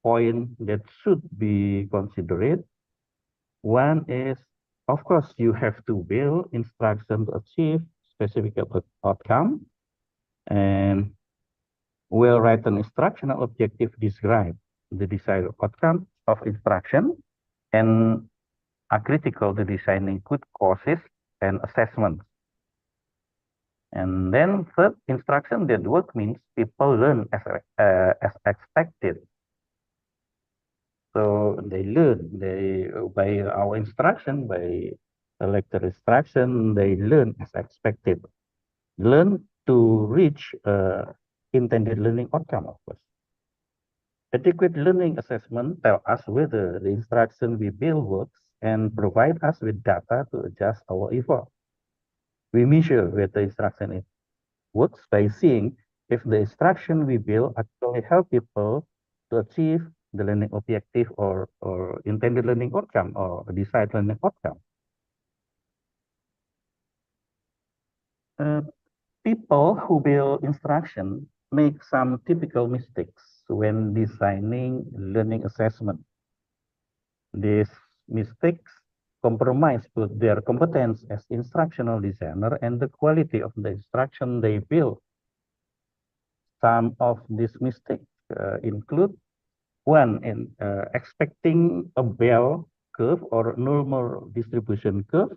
point that should be considered. One is, of course, you have to build instruction to achieve specific outcome, and well-written instructional objective describe the desired outcome of instruction and are critical to designing good courses and assessments. And then third, instruction that work means people learn as expected. So they learn, by our instruction, by lecture instruction, they learn as expected. Learn to reach intended learning outcome, of course. Adequate learning assessment tell us whether the instruction we build works and provide us with data to adjust our effort. We measure whether instruction works by seeing if the instruction we build actually help people to achieve the learning objective or intended learning outcome or desired learning outcome. People who build instruction make some typical mistakes when designing learning assessment. These mistakes compromise both their competence as instructional designer and the quality of the instruction they build. Some of these mistakes include one, in expecting a bell curve or normal distribution curve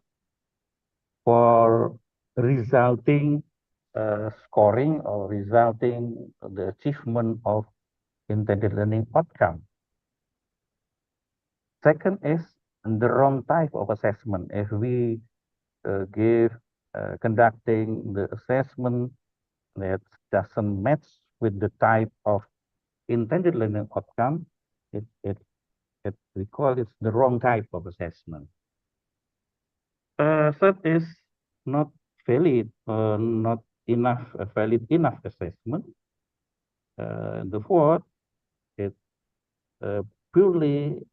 for resulting scoring or resulting the achievement of intended learning outcome. Second is the wrong type of assessment. If we conducting the assessment that doesn't match with the type of intended learning outcome, we call it the wrong type of assessment. Third is not valid, not enough valid enough assessment. The fourth is purely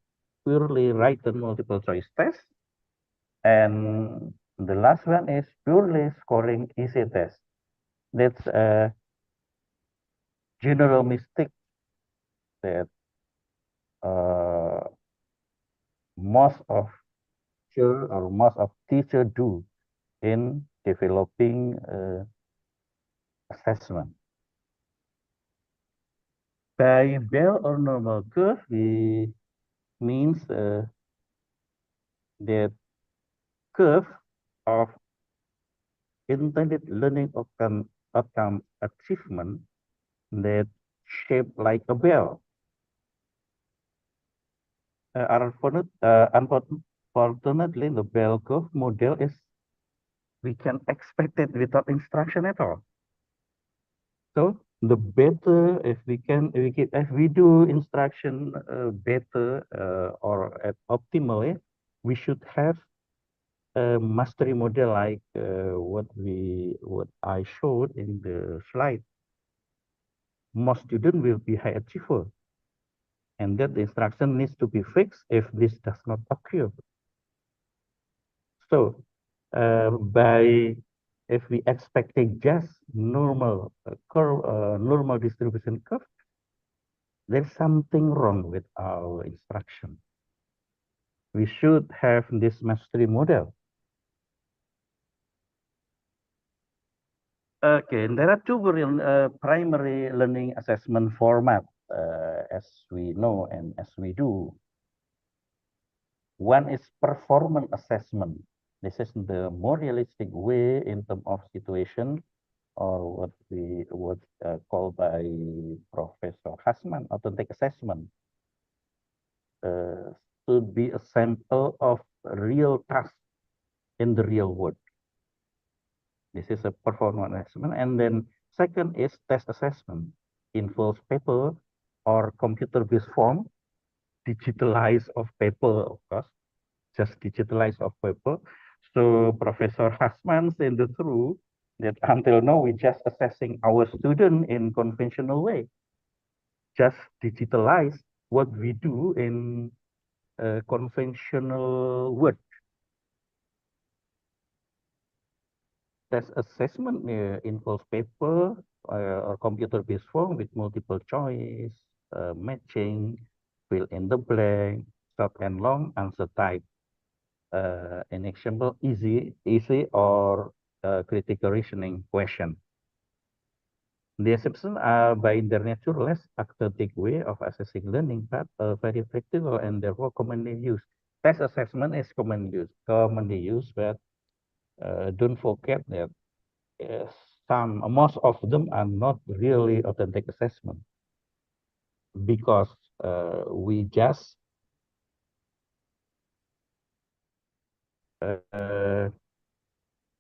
written multiple choice test, and the last one is purely scoring easy test. That's a general mistake that most of teacher do in developing assessment. By bell or normal curve, we means that curve of intended learning outcome achievement that shaped like a bell. unfortunately, the bell curve model is, we can expect it without instruction at all. So the better, if we do instruction better or at optimally, we should have a mastery model like what I showed in the slide. Most students will be high achiever, and that the instruction needs to be fixed if this does not occur. So if we expecting just normal curve, normal distribution curve, there's something wrong with our instruction. We should have this mastery model. Okay, and there are two primary learning assessment format, as we know and as we do. One is performance assessment. This is the more realistic way in terms of situation, or what we would call by Professor Hazman, authentic assessment. Should be a sample of real task in the real world. This is a performance assessment. And then second is test assessment. Involves paper or computer-based form, digitalized of paper, of course, just digitalized of paper. So Professor Hazman said the truth that until now we just assessing our student in conventional way, just digitalize what we do in conventional work. Test assessment involves paper or computer-based form with multiple choice, matching, fill in the blank, short and long answer type. An example, easy or critical reasoning question. The exceptions are by their nature less authentic way of assessing learning, but very practical and therefore commonly used. Test assessment is commonly used, but don't forget that most of them are not really authentic assessment, because we just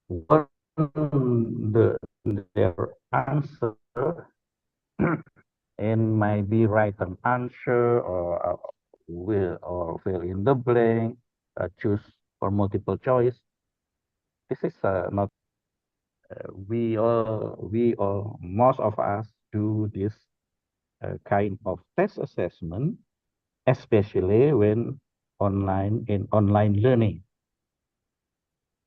want their answer and might be write an answer or fill in the blank, choose for multiple choice. This is not. Most of us do this kind of test assessment, especially when online learning.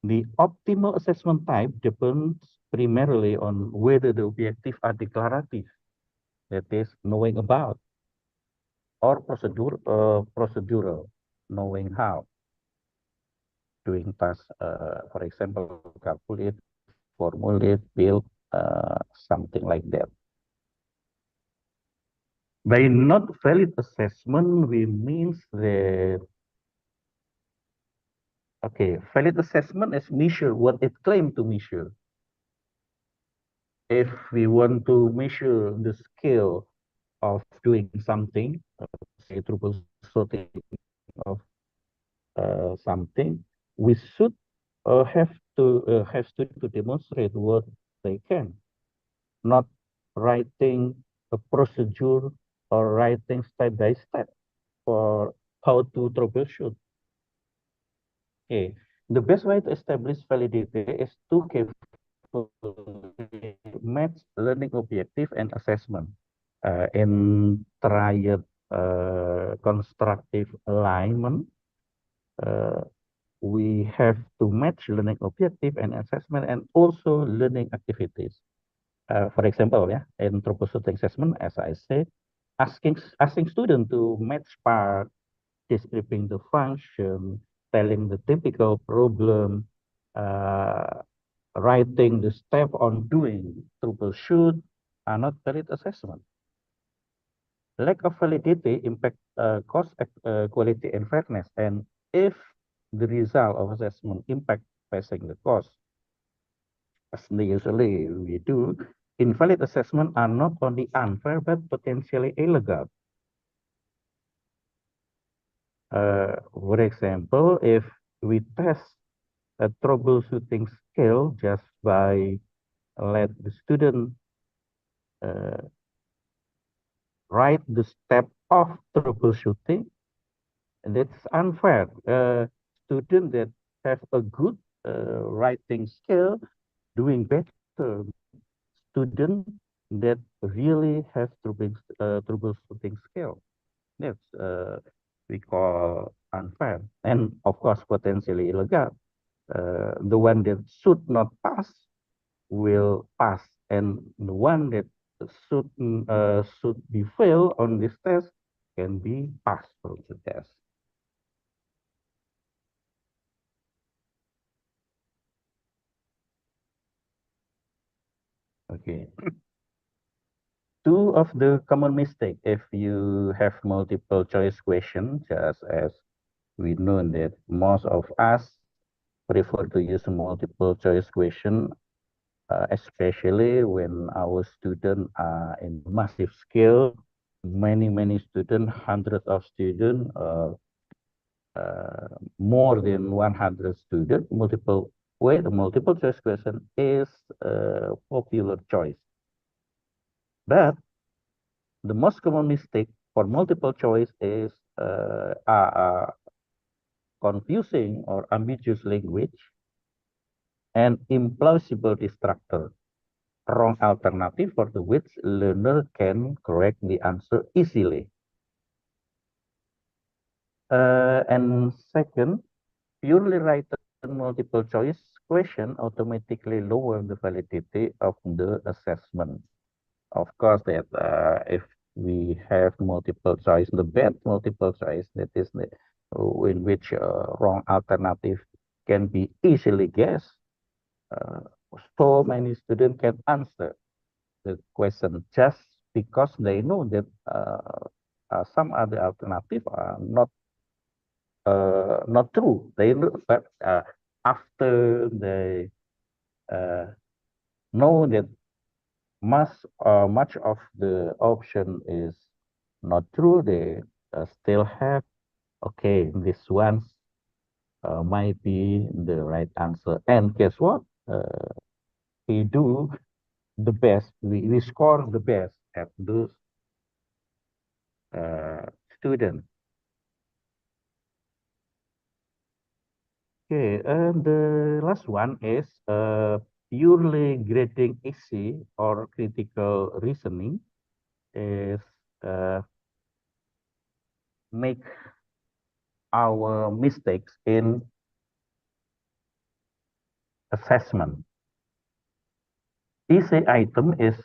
The optimal assessment type depends primarily on whether the objectives are declarative, that is, knowing about, or procedural, knowing how. Doing tasks, for example, calculate, formulate, build, something like that. By not valid assessment, we means that, okay, valid assessment is measure what it claims to measure. If we want to measure the skill of doing something, say troubleshooting of something, we should have to demonstrate what they can, not writing a procedure or writing step by step for how to troubleshoot. Okay, the best way to establish validity is to carefully match learning objective and assessment in triad constructive alignment. We have to match learning objective and assessment and also learning activities. For example, in troubleshooting assessment, as I said, asking students to match part, describing the function, telling the typical problem, writing the step on doing troubleshoot are not valid assessment. Lack of validity impact cost, quality, and fairness. And if the result of assessment impact passing the cost, as usually we do, invalid assessment are not only unfair but potentially illegal. For example, if we test a troubleshooting skill just by let the student write the step of troubleshooting, and it's unfair. Student that have a good writing skill doing better student that really has troubleshooting skill. That's we call unfair, and of course potentially illegal. The one that should not pass will pass, and the one that should be failed on this test can be passed from the test. Okay. Two of the common mistake if you have multiple choice question, just as we know that most of us prefer to use multiple choice question, especially when our students are in massive scale, many students, hundreds of students, more than 100 students, the multiple choice question is a popular choice. But the most common mistake for multiple choice is confusing or ambiguous language and implausible distractor, wrong alternative for the which learner can correct the answer easily. And second, purely written multiple choice question automatically lower the validity of the assessment. Of course, that if we have multiple choice, the bad multiple choice, that is the in which wrong alternative can be easily guessed, so many students can answer the question just because they know that some other alternative are not true. They but after they know that much of the option is not true, they still have, okay, this one might be the right answer. And guess what? We do the best, we score the best at those students. Okay, and the last one is purely grading easy or critical reasoning is make our mistakes in assessment. Easy item is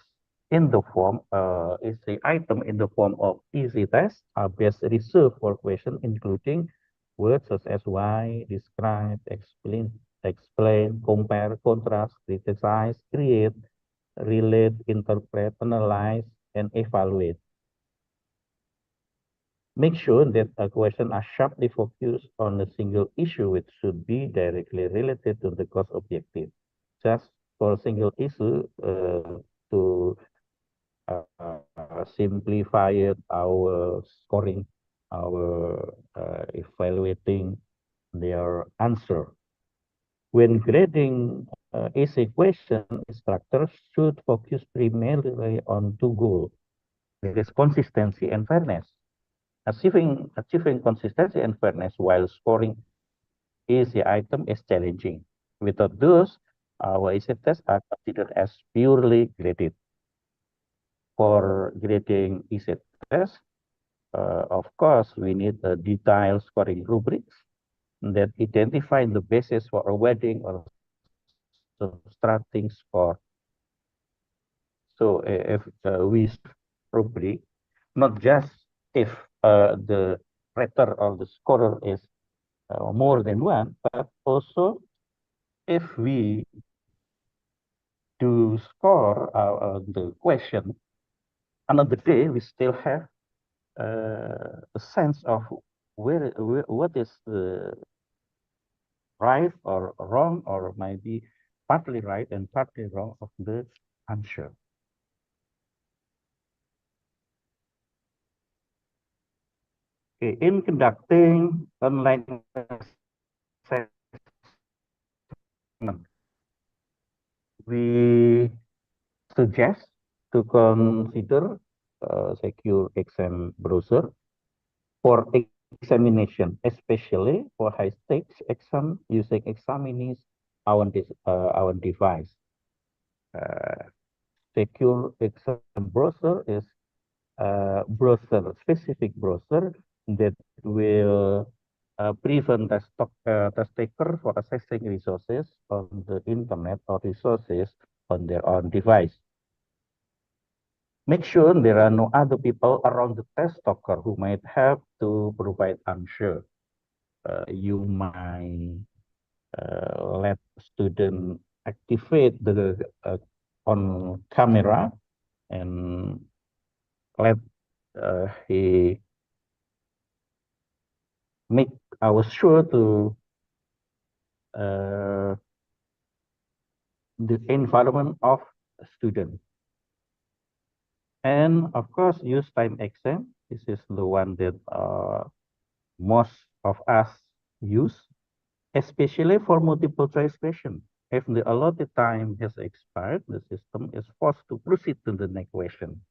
in the form of easy tests are best reserved for questions including words such as why, describe, explain, compare, contrast, criticize, create, relate, interpret, analyze, and evaluate. Make sure that a question are sharply focused on a single issue which should be directly related to the course objective. Just for a single issue to simplify it, our scoring, our evaluating their answer. When grading essay question, instructors should focus primarily on two goals. There is consistency and fairness. Achieving consistency and fairness while scoring essay item is challenging. Without those, our essay tests are considered as purely graded. For grading essay tests, of course, we need a detailed scoring rubrics that identify the basis for awarding or subtracting score. So if we rubric, not just if the writer or the scorer is more than one, but also if we do score the question another day, we still have a sense of what is the right or wrong, or maybe partly right and partly wrong of the answer. Okay, in conducting online assessment, We suggest to consider secure exam browser for examination, especially for high stakes exam using examinees on our device. Secure exam browser is a browser, specific browser that will prevent test taker for accessing resources on the internet or resources on their own device. Make sure there are no other people around the test taker who might have to provide answer. You might let student activate the on camera and let he make our sure to the environment of student. And of course, use time exam. This is the one that most of us use, especially for multiple choice question. If the allotted time has expired, the system is forced to proceed to the next question.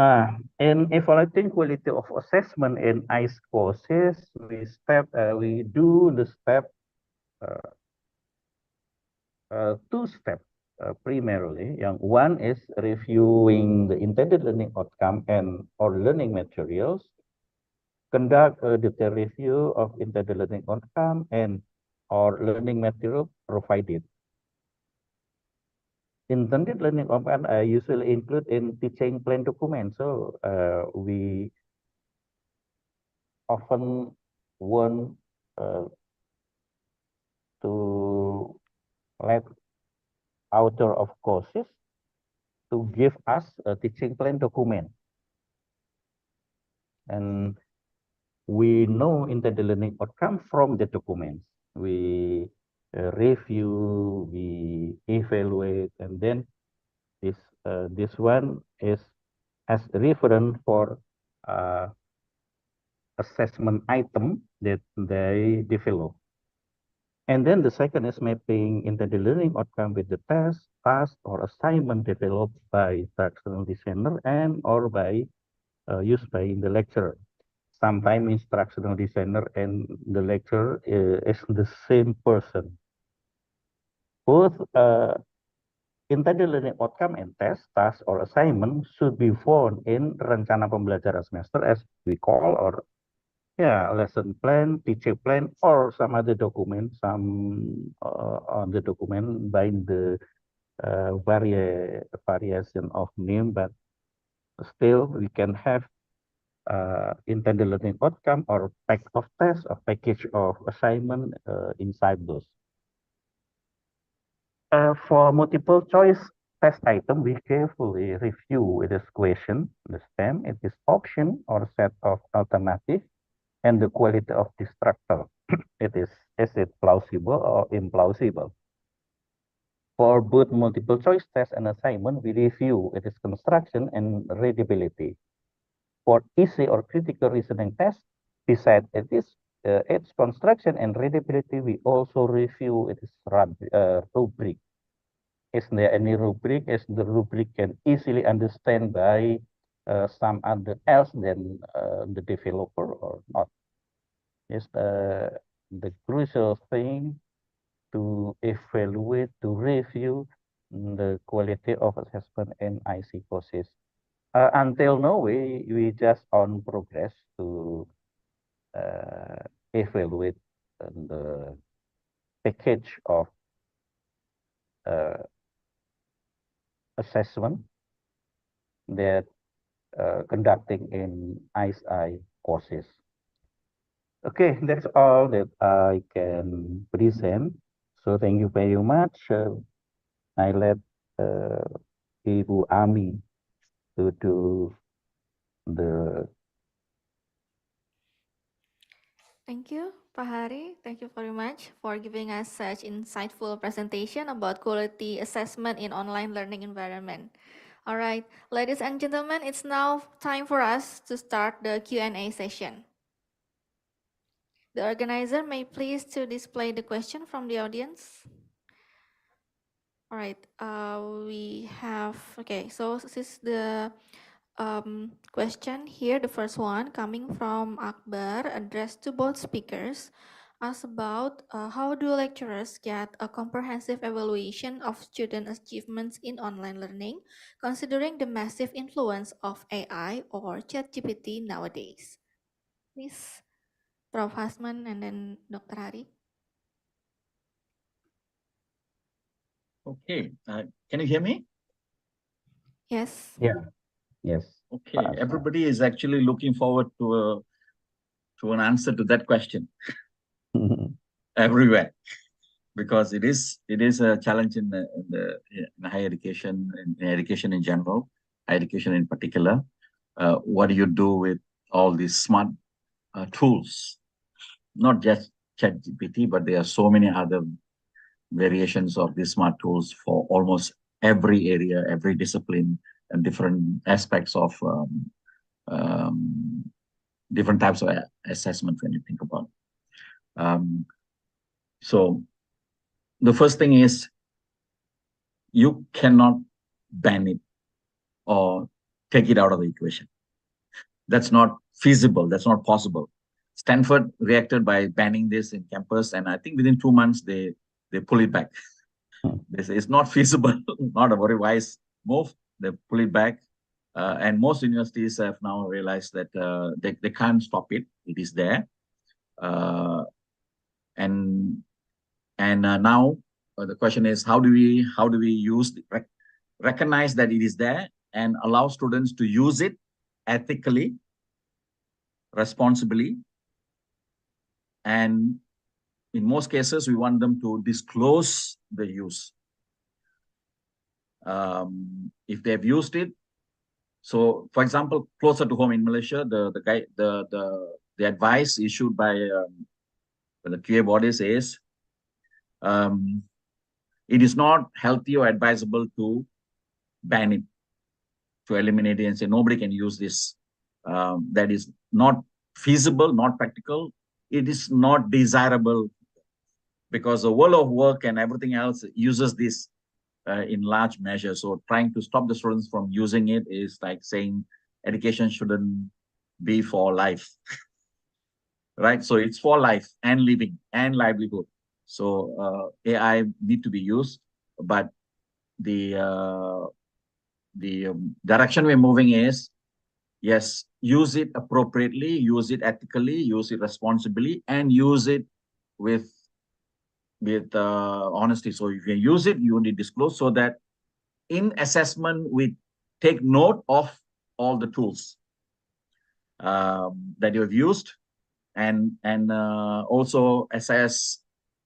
In evaluating quality of assessment in ICE courses, we do the step, two steps primarily. One is reviewing the intended learning outcome and or learning materials, conduct a detailed review of intended learning outcome and or learning material provided. Intended learning outcome I usually include in teaching plan document. So we often want to let author of courses to give us a teaching plan document. And we know intended learning outcome from the documents. We review, we evaluate, and then this one is as reference for assessment item that they develop. And then the second is mapping intended learning outcome with the test, task, or assignment developed by instructional designer and or by used by the lecturer. Sometimes instructional designer and the lecturer is the same person. Both intended learning outcome and test, task, or assignment should be found in rencana pembelajaran semester as we call, or lesson plan, teacher plan, or some other document, on the document by the variation of name, but still we can have intended learning outcome or pack of tests or package of assignment inside those. For multiple choice test item, we carefully review this question, the STEM, it is option or set of alternative, and the quality of the structure. Is it plausible or implausible? For both multiple choice test and assignment, we review its construction and readability. For easy or critical reasoning test, besides its construction and readability, we also review its rubric. Is there any rubric? Is the rubric can easily understand by some other else than the developer or not? Is the crucial thing to evaluate, to review the quality of assessment in IC courses. Until now, we just on progress to evaluate the package of assessment that conducting in ICI courses. Okay, that's all that I can present. So thank you very much. I let Ibu Ami to do the.
Thank you, Pak Hari. Thank you very much for giving us such insightful presentation about quality assessment in online learning environment. All right, ladies and gentlemen, it's now time for us to start the Q&A session. The organizer may please to display the question from the audience. All right, we have, okay, so this is the question here, the first one coming from Akbar, addressed to both speakers, asks about how do lecturers get a comprehensive evaluation of student achievements in online learning, considering the massive influence of AI or ChatGPT nowadays? Please, Prof. Hazman and then Dr. Hari.
Okay, can you hear me?
Yes.
Yeah. Yes.
Okay, everybody is actually looking forward to an answer to that question everywhere, because it is a challenge in higher education, in education in general, higher education in particular. What do you do with all these smart tools? Not just ChatGPT, but there are so many other variations of these smart tools for almost every area, every discipline, and different aspects of different types of assessment when you think about it. So the first thing is you cannot ban it or take it out of the equation. That's not feasible. That's not possible. Stanford reacted by banning this in campus, and I think within 2 months they pull it back. This is not feasible, not a very wise move. They pull it back. And most universities have now realized that they can't stop it. It is there. And now the question is, how do we use recognize that it is there and allow students to use it ethically, responsibly, and in most cases we want them to disclose the use. If they've used it, so for example, closer to home in Malaysia, the advice issued by the QA bodies is it is not healthy or advisable to ban it, to eliminate it and say nobody can use this. That is not feasible, not practical. It is not desirable, because the world of work and everything else uses this in large measure. So trying to stop the students from using it is like saying education shouldn't be for life, right? So it's for life and living and livelihood. So AI need to be used, but the direction we're moving is, yes, use it appropriately, use it ethically, use it responsibly, and use it with honesty. So if you use it, you need to disclose, so that in assessment we take note of all the tools that you have used, and also assess.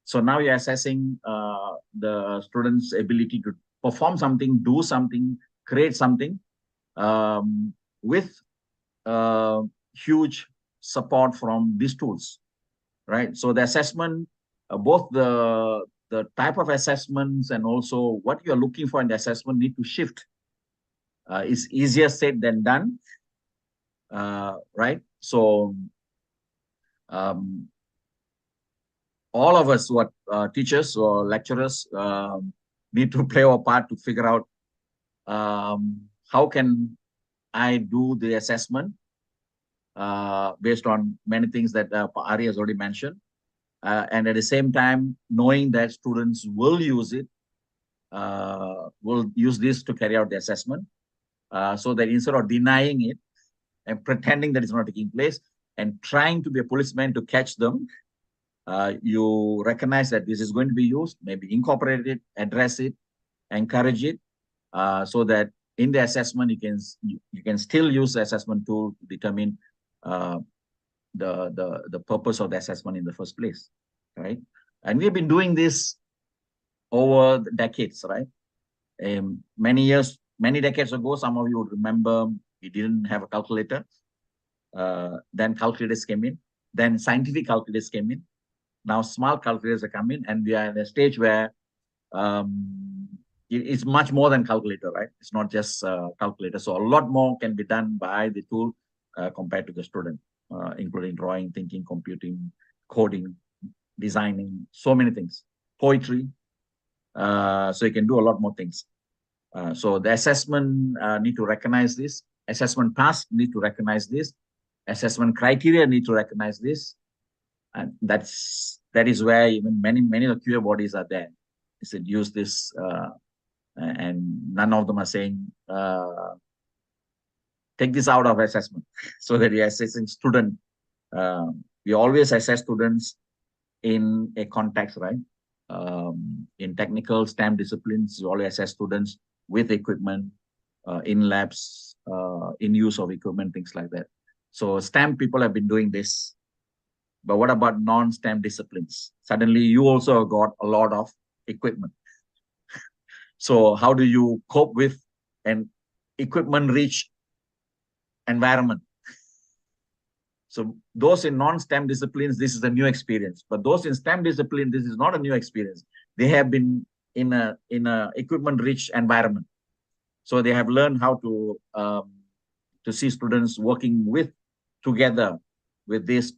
So now you're assessing the students' ability to perform something, do something, create something with huge support from these tools, right? So the assessment, both the type of assessments and also what you're looking for in the assessment need to shift. It's easier said than done, right? So all of us, teachers or lecturers, need to play our part to figure out how can I do the assessment based on many things that Ari has already mentioned. And at the same time, knowing that students will use it, will use this to carry out the assessment, so that instead of denying it and pretending that it's not taking place and trying to be a policeman to catch them, you recognize that this is going to be used, maybe incorporate it, address it, encourage it, so that in the assessment you can still use the assessment tool to determine the purpose of the assessment in the first place, right? And we've been doing this over the decades, right? Many decades ago, some of you would remember, we didn't have a calculator. Then calculators came in. Then scientific calculators came in. Now smart calculators are coming, and we are in a stage where it's much more than calculator, right? It's not just calculator. So a lot more can be done by the tool compared to the student, including drawing, thinking, computing, coding, designing, so many things, poetry. So you can do a lot more things. So the assessment need to recognize this. Assessment task need to recognize this. Assessment criteria need to recognize this. And that is where even many of the QA bodies are there. They said use this, and none of them are saying take this out of assessment so that you're assessing student. We always assess students in a context, right? In technical STEM disciplines, you always assess students with equipment, in labs, in use of equipment, things like that. So STEM people have been doing this. But what about non-STEM disciplines? Suddenly you also got a lot of equipment. So how do you cope with an equipment-rich environment? So those in non-STEM disciplines, this is a new experience. But those in STEM discipline, this is not a new experience. They have been in a equipment-rich environment. So they have learned how to see students working together with this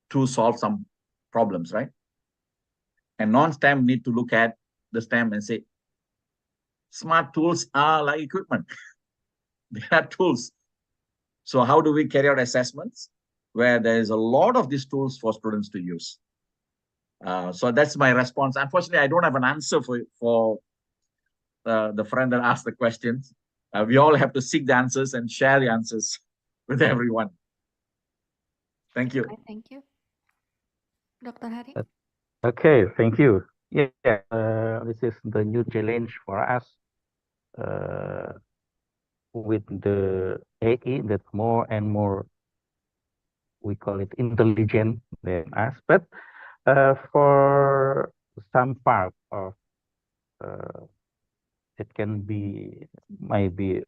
to solve some problems, right? And non-STEM need to look at the STEM and say, smart tools are like equipment. They are tools. So how do we carry out assessments where there is a lot of these tools for students to use? So that's my response. Unfortunately, I don't have an answer for the friend that asked the questions. We all have to seek the answers and share the answers with everyone. Thank you.
Thank you. Dr. Hari?
Okay, thank you. Yeah, this is the new challenge for us with the AI that more and more, we call it intelligent than us. But for some part of it can be maybe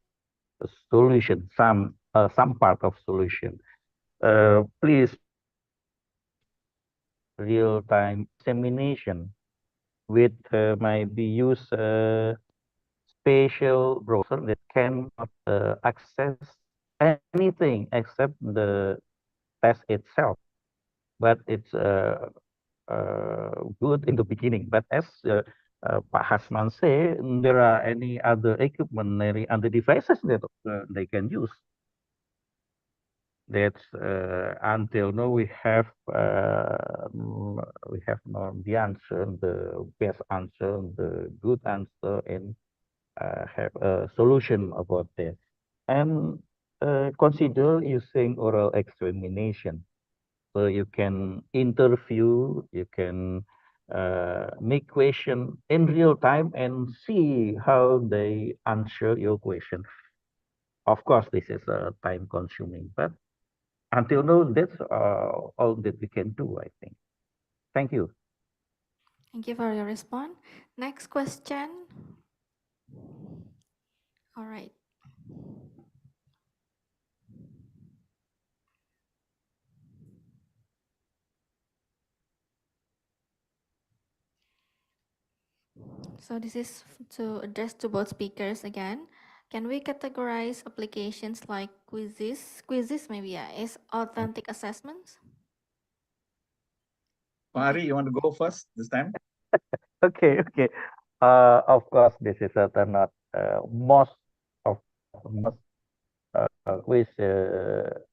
a solution, some part of solution. Please, real-time examination with maybe use spatial browser that cannot access anything except the test itself. But it's good in the beginning. But as Pak Hazman say, there are any other equipment, any other devices that they can use. That's until now we have not the answer, the best answer, the good answer, and have a solution about that. And consider using oral examination. So you can interview, you can make question in real time and see how they answer your question. Of course, this is time consuming, but until now, that's all that we can do, I think. Thank you.
Thank you for your response. Next question. All right. So this is to address to both speakers again. Can we categorize applications like quizzes maybe as authentic assessments?
Pari, you want to go first this time?
Okay. Of course, this is not most quiz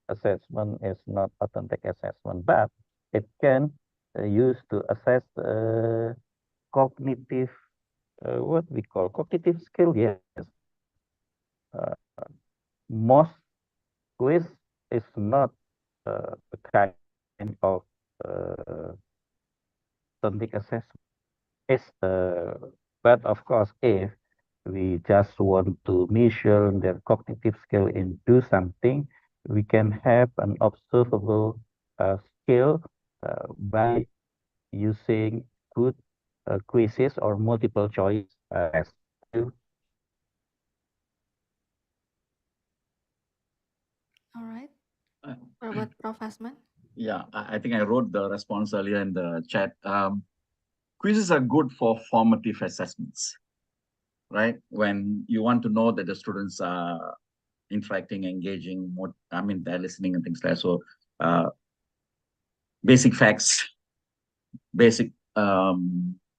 assessment is not authentic assessment, but it can use to assess cognitive, what we call cognitive skill. Yes, most quiz is not a kind of authentic assessment. It's, but of course, if we just want to measure their cognitive skill and do something, we can have an observable skill by using good quizzes or multiple choice tests.
All right. What about Prof. Hazman?
Yeah, I think I wrote the response earlier in the chat. Quizzes are good for formative assessments, right? When you want to know that the students are interacting, engaging, they're listening and things like that. So basic facts basic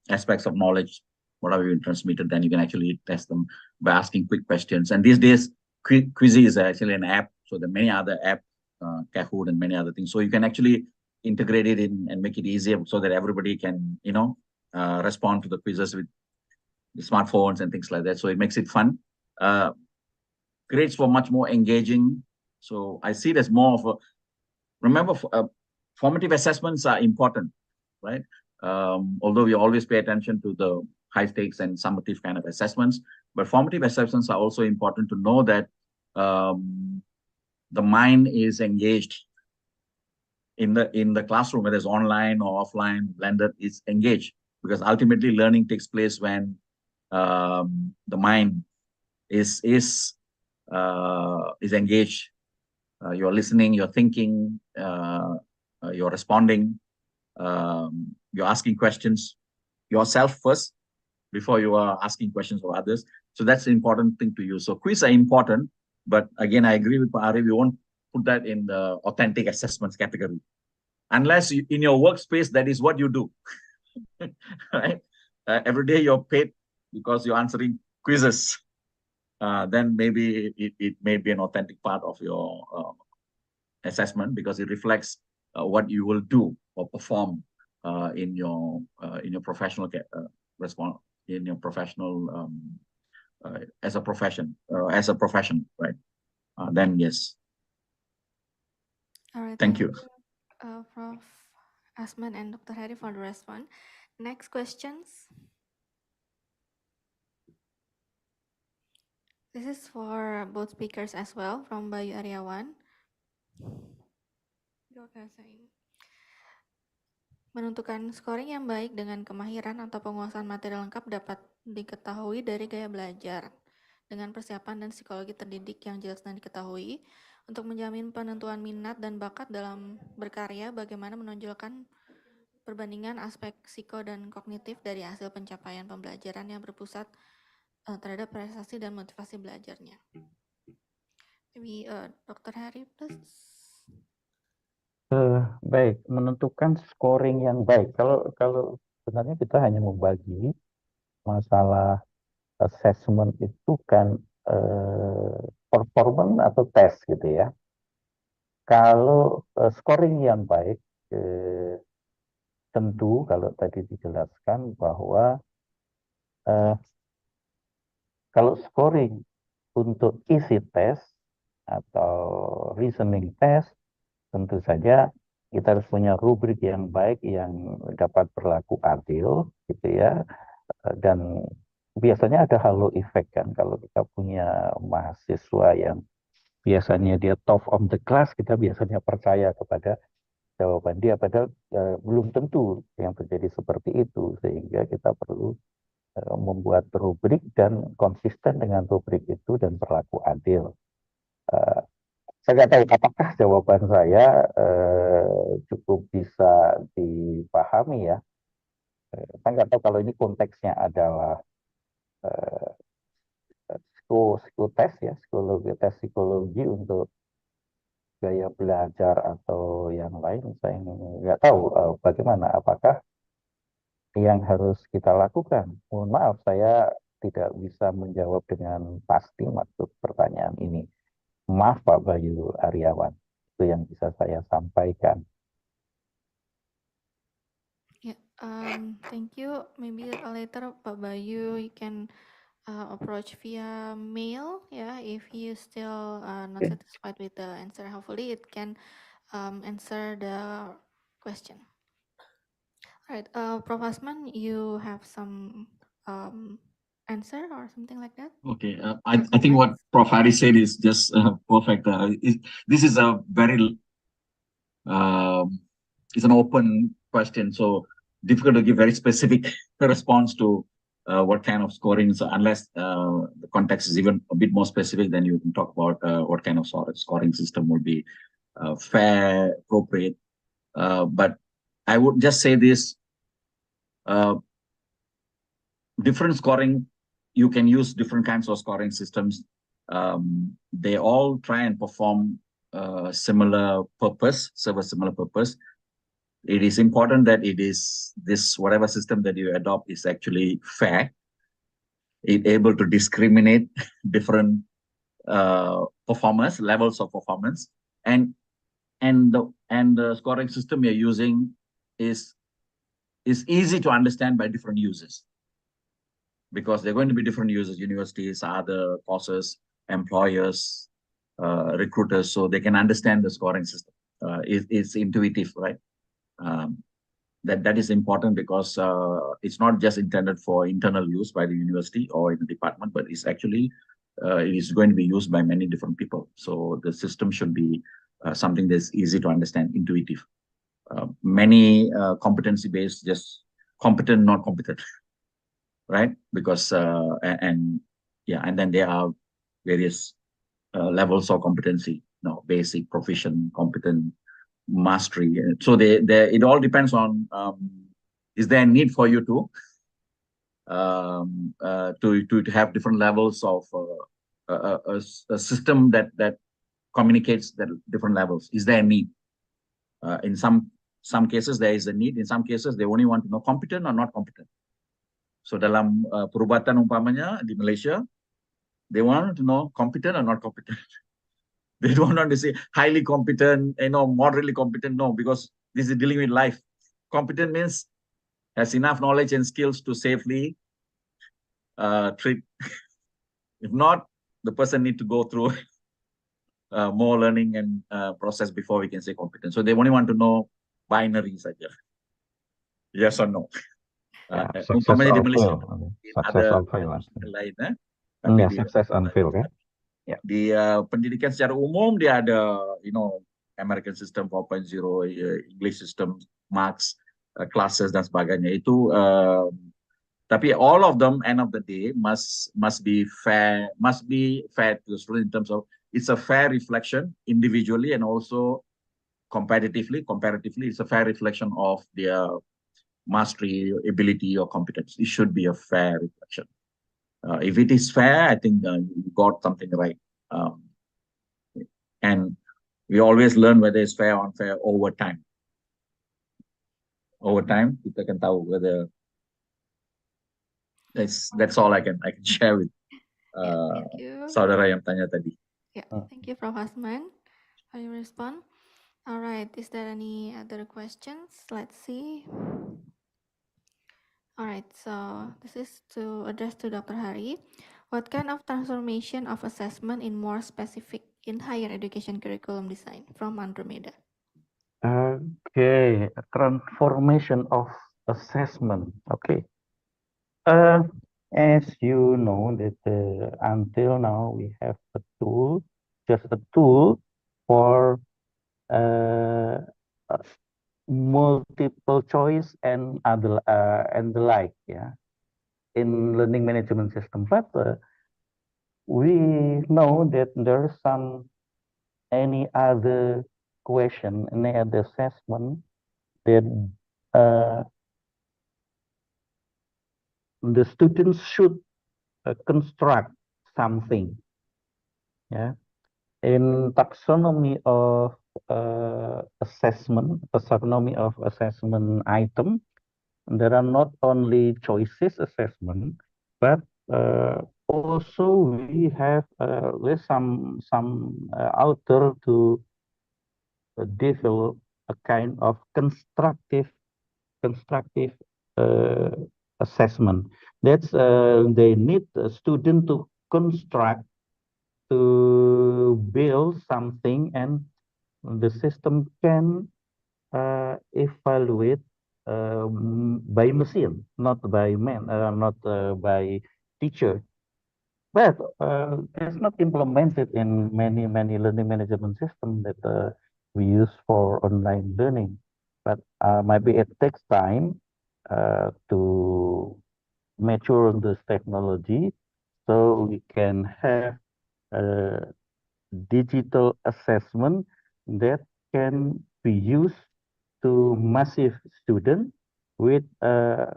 aspects of knowledge, whatever you transmitted, then you can actually test them by asking quick questions. And these days, Quizy is actually an app. So there are many other apps, Kahoot and many other things. So you can actually integrate it in and make it easier so that everybody can, respond to the quizzes with the smartphones and things like that. So it makes it fun. Creates for much more engaging. So I see it as more of a, remember, formative assessments are important, right? Although we always pay attention to the high stakes and summative kind of assessments, but formative assessments are also important to know that the mind is engaged in the classroom, whether it's online or offline, blended, is engaged, because ultimately learning takes place when the mind is engaged. You're listening, you're thinking, you're responding, you're asking questions yourself first before you are asking questions of others. So that's the important thing to use. So quiz are important, but again, I agree with Ari, we won't put that in the authentic assessments category. Unless in your workspace, that is what you do, right? Every day you're paid because you're answering quizzes. Then maybe it may be an authentic part of your assessment, because it reflects what you will do or perform in your professional response, in your professional as a profession, right? Then yes.
All right.
Thank you.
Prof. Hazman and Dr. Heri for the response. Next questions. This is for both speakers as well, from Bayu Aryawan. Menentukan scoring yang baik dengan kemahiran atau penguasaan materi lengkap dapat diketahui dari gaya belajar dengan persiapan dan psikologi terdidik yang jelas dan diketahui. Untuk menjamin penentuan minat dan bakat dalam berkarya, bagaimana menonjolkan perbandingan aspek psiko dan kognitif dari hasil pencapaian pembelajaran yang berpusat terhadap prestasi dan motivasi belajarnya. Maybe Dr. Heri, please.
Baik, menentukan scoring yang baik. Kalau sebenarnya kita hanya membagi masalah assessment itu kan performance atau tes gitu ya. Kalau scoring yang baik, tentu kalau tadi dijelaskan bahwa kalau scoring untuk isi tes atau reasoning test, tentu saja kita harus punya rubrik yang baik yang dapat berlaku adil, gitu ya. Dan biasanya ada halo effect kan, kalau kita punya mahasiswa yang biasanya dia top of the class, kita biasanya percaya kepada jawaban dia, padahal belum tentu yang terjadi seperti itu, sehingga kita perlu membuat rubrik dan konsisten dengan rubrik itu dan berlaku adil. Saya nggak tahu apakah jawaban saya cukup bisa dipahami ya. Saya nggak tahu kalau ini konteksnya adalah psikotes ya, tes psikologi untuk gaya belajar atau yang lain. Saya nggak tahu bagaimana, apakah yang harus kita lakukan. Mohon maaf, saya tidak bisa menjawab dengan pasti maksud pertanyaan ini. Maaf Pak Bayu Aryawan, itu yang bisa saya sampaikan.
Yeah, thank you. Maybe later Pak Bayu, you can approach via mail, yeah, if you still not satisfied with the answer. Hopefully it can answer the question. All right, Prof. Hazman, you have some answer or something like that?
Okay, I think what Prof. Hari said is just perfect. This is a very, it's an open question, so difficult to give very specific response to what kind of scoring. So unless the context is even a bit more specific, then you can talk about what kind of scoring system would be fair, appropriate. But I would just say this, different scoring, you can use different kinds of scoring systems. They all try and perform similar purpose, serve a similar purpose. it is important that it is this whatever system that you adopt is actually fair. It able to discriminate different performance levels of performance, and the scoring system you're using is easy to understand by different users, because they're going to be different users, universities, other courses, employers, recruiters, so they can understand the scoring system. It's intuitive, right? That is important because it's not just intended for internal use by the university or in the department, but it's actually it is going to be used by many different people. So the system should be something that's easy to understand, intuitive. Many competency-based, just competent, not competent, right? Because and then there are various levels of competency, basic, proficient, competent, mastery. So it all depends on is there a need for you to have different levels of a system that communicates the different levels. Is there a need? In some cases there is a need. In some cases they only want to know competent or not competent. So dalam perubatan umpamanya di Malaysia, they want to know competent or not competent. They don't want to say highly competent, moderately competent. No, because this is dealing with life. Competent means has enough knowledge and skills to safely treat. If not, the person need to go through more learning and process before we can say competent. So they only want to know binary saja. Yes or no.
Success or fail. Success or fail.
Lain,
Success and fail, kan?
Di pendidikan secara umum dia ada, American System 4.0, English System, marks, classes dan sebagainya. Itu tapi all of them end of the day must be fair to the student in terms of it's a fair reflection individually and also comparatively it's a fair reflection of their mastery, ability, or competence. It should be a fair reflection. If it is fair, I think you got something right. And we always learn whether it's fair or unfair over time. Over time, kita can tell whether that's all I can share with
Thank you.
saudara yang tanya tadi.
Thank you, Prof. Hazman, for your response. All right, is there any other questions? Let's see. All right, so this is to address to Dr. Hari. What kind of transformation of assessment in more specific in higher education curriculum design from Andromeda?
Okay, transformation of assessment. Okay. As you know that until now we have a tool, just a tool for multiple choice and other and the like, in learning management system. But we know that there is any other question, any other assessment that the students should construct something. In taxonomy of assessment item, there are not only choices assessment, but also we have some author to develop a kind of constructive assessment. That's they need a student to construct, to build something, and the system can evaluate by machine, not by man, not by teacher. But it's not implemented in many learning management systems that we use for online learning. But maybe it takes time to mature this technology, so we can have digital assessment that can be used to massive students without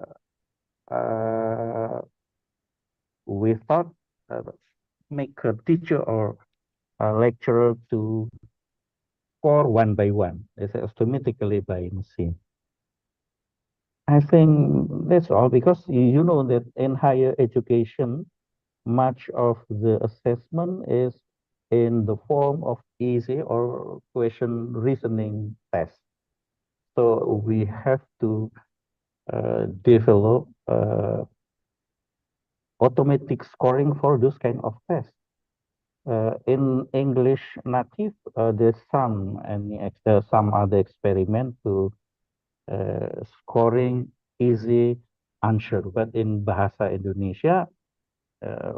make a teacher or a lecturer to score one by one. It's automatically by machine. I think that's all, because you know that in higher education, much of the assessment is in the form of easy or question reasoning test. So we have to develop automatic scoring for those kind of tests. In English native, there's some other experiment to scoring easy answer, but in Bahasa Indonesia,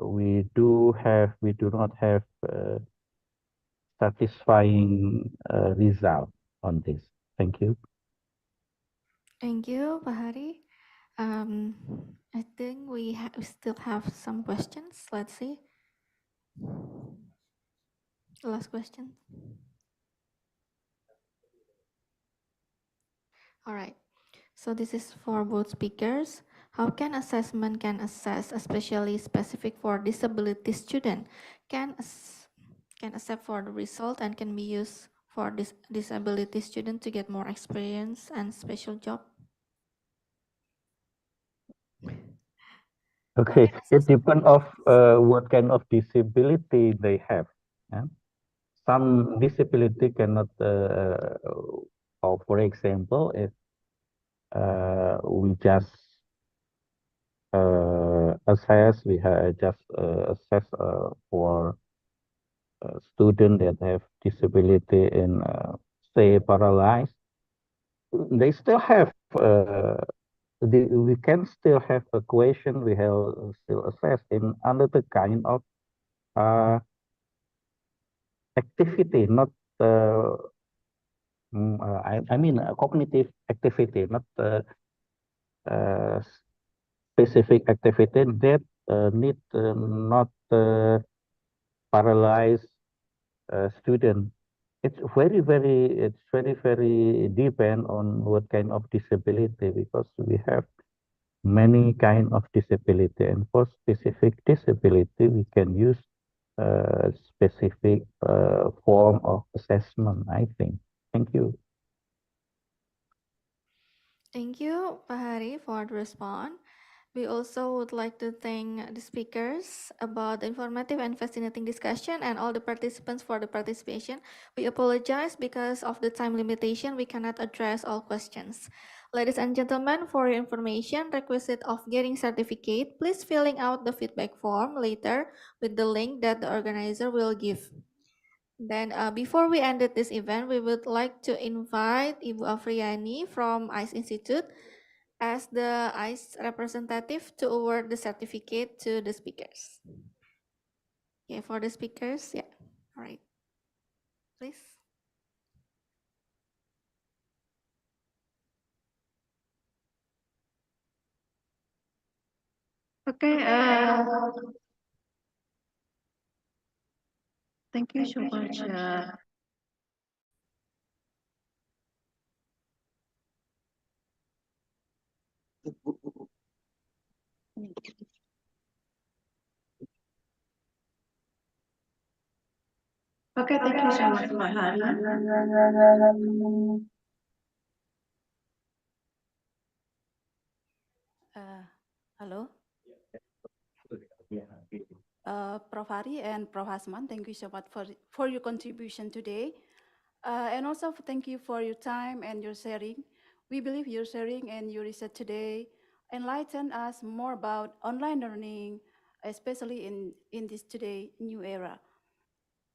we do not have satisfying result on this. Thank you.
Thank you, Pak Hari. I think we still have some questions. Let's see. Last question. All right. So this is for both speakers. How can assessment assess, especially specific for disability student, can accept for the result and can be used for this disability student to get more experience and special job?
Okay, it depends of what kind of disability they have. Yeah? Some disability cannot, or for example, if we just assess, we have just assess for students that have disability in, say, paralyzed. They still have, we can still have a question, we have still assess in another kind of activity, not I mean cognitive activity, not specific activity that need not paralyzed student. It's very depend on what kind of disability, because we have many kind of disability, and for specific disability we can use specific form of assessment, I think. Thank you.
Thank you, Pak Hari, for the response. We also would like to thank the speakers about the informative and fascinating discussion and all the participants for the participation. We apologize because of the time limitation, we cannot address all questions. Ladies and gentlemen, for your information, requisite of getting certificate, please filling out the feedback form later with the link that the organizer will give. Then before we ended this event, we would like to invite Ibu Afriani from ICE Institute as the ICE representative to award the certificate to the speakers. Okay, for the speakers, yeah, all right, please.
Okay, thank you so much. Okay, thank you so much, Pak Hari.
Hello. Prof. Hari and Prof. Hazman, thank you so much for your contribution today. And also thank you for your time and your sharing. We believe your sharing and your research today enlighten us more about online learning, especially in this today new era.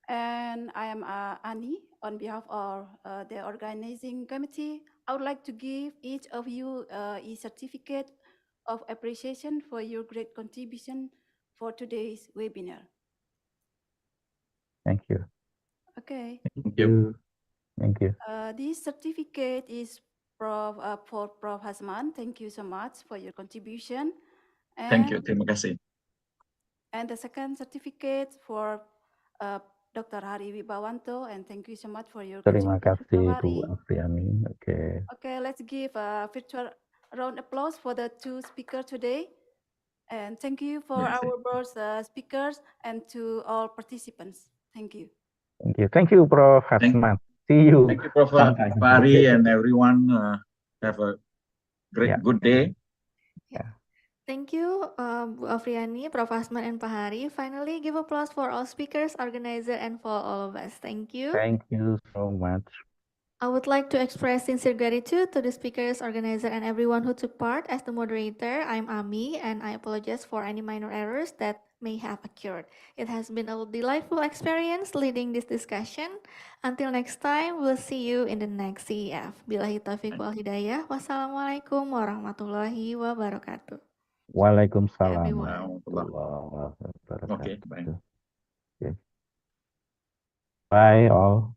And I am Ani, on behalf of the organizing committee. I would like to give each of you a certificate of appreciation for your great contribution for today's webinar.
Thank you.
Okay.
Thank you. Thank you.
This certificate is for Prof. Hazman. Thank you so much for your contribution. And,
thank you. Terima kasih.
And the second certificate for Dr. Hari Wibawanto, and thank you so much for your
Terima
contribution,
kasih Bu Afriani. Okay.
Okay, let's give a virtual round of applause for the two speakers today. And thank you for our board speakers and to all participants. Thank you.
Thank you. Thank you, Prof. Hazman. See you.
Thank you, Prof.
sometime.
Hari and everyone. Have a Great, good day.
Thank you, Bu Afriani, Prof. Hazman, and Pak Hari. Finally, give applause for all speakers, organizer, and for all of us. Thank you.
Thank you so much.
I would like to express sincere gratitude to the speakers, organizer, and everyone who took part. As the moderator, I'm Ami, and I apologize for any minor errors that may have occurred. It has been a delightful experience leading this discussion. Until next time, we'll see you in the next CEF. Billahi taufiq wal hidayah. Wassalamualaikum warahmatullahi wabarakatuh.
Waalaikumsalam
Everyone.
warahmatullahi wabarakatuh.
Okay, bye.
Okay. Bye all.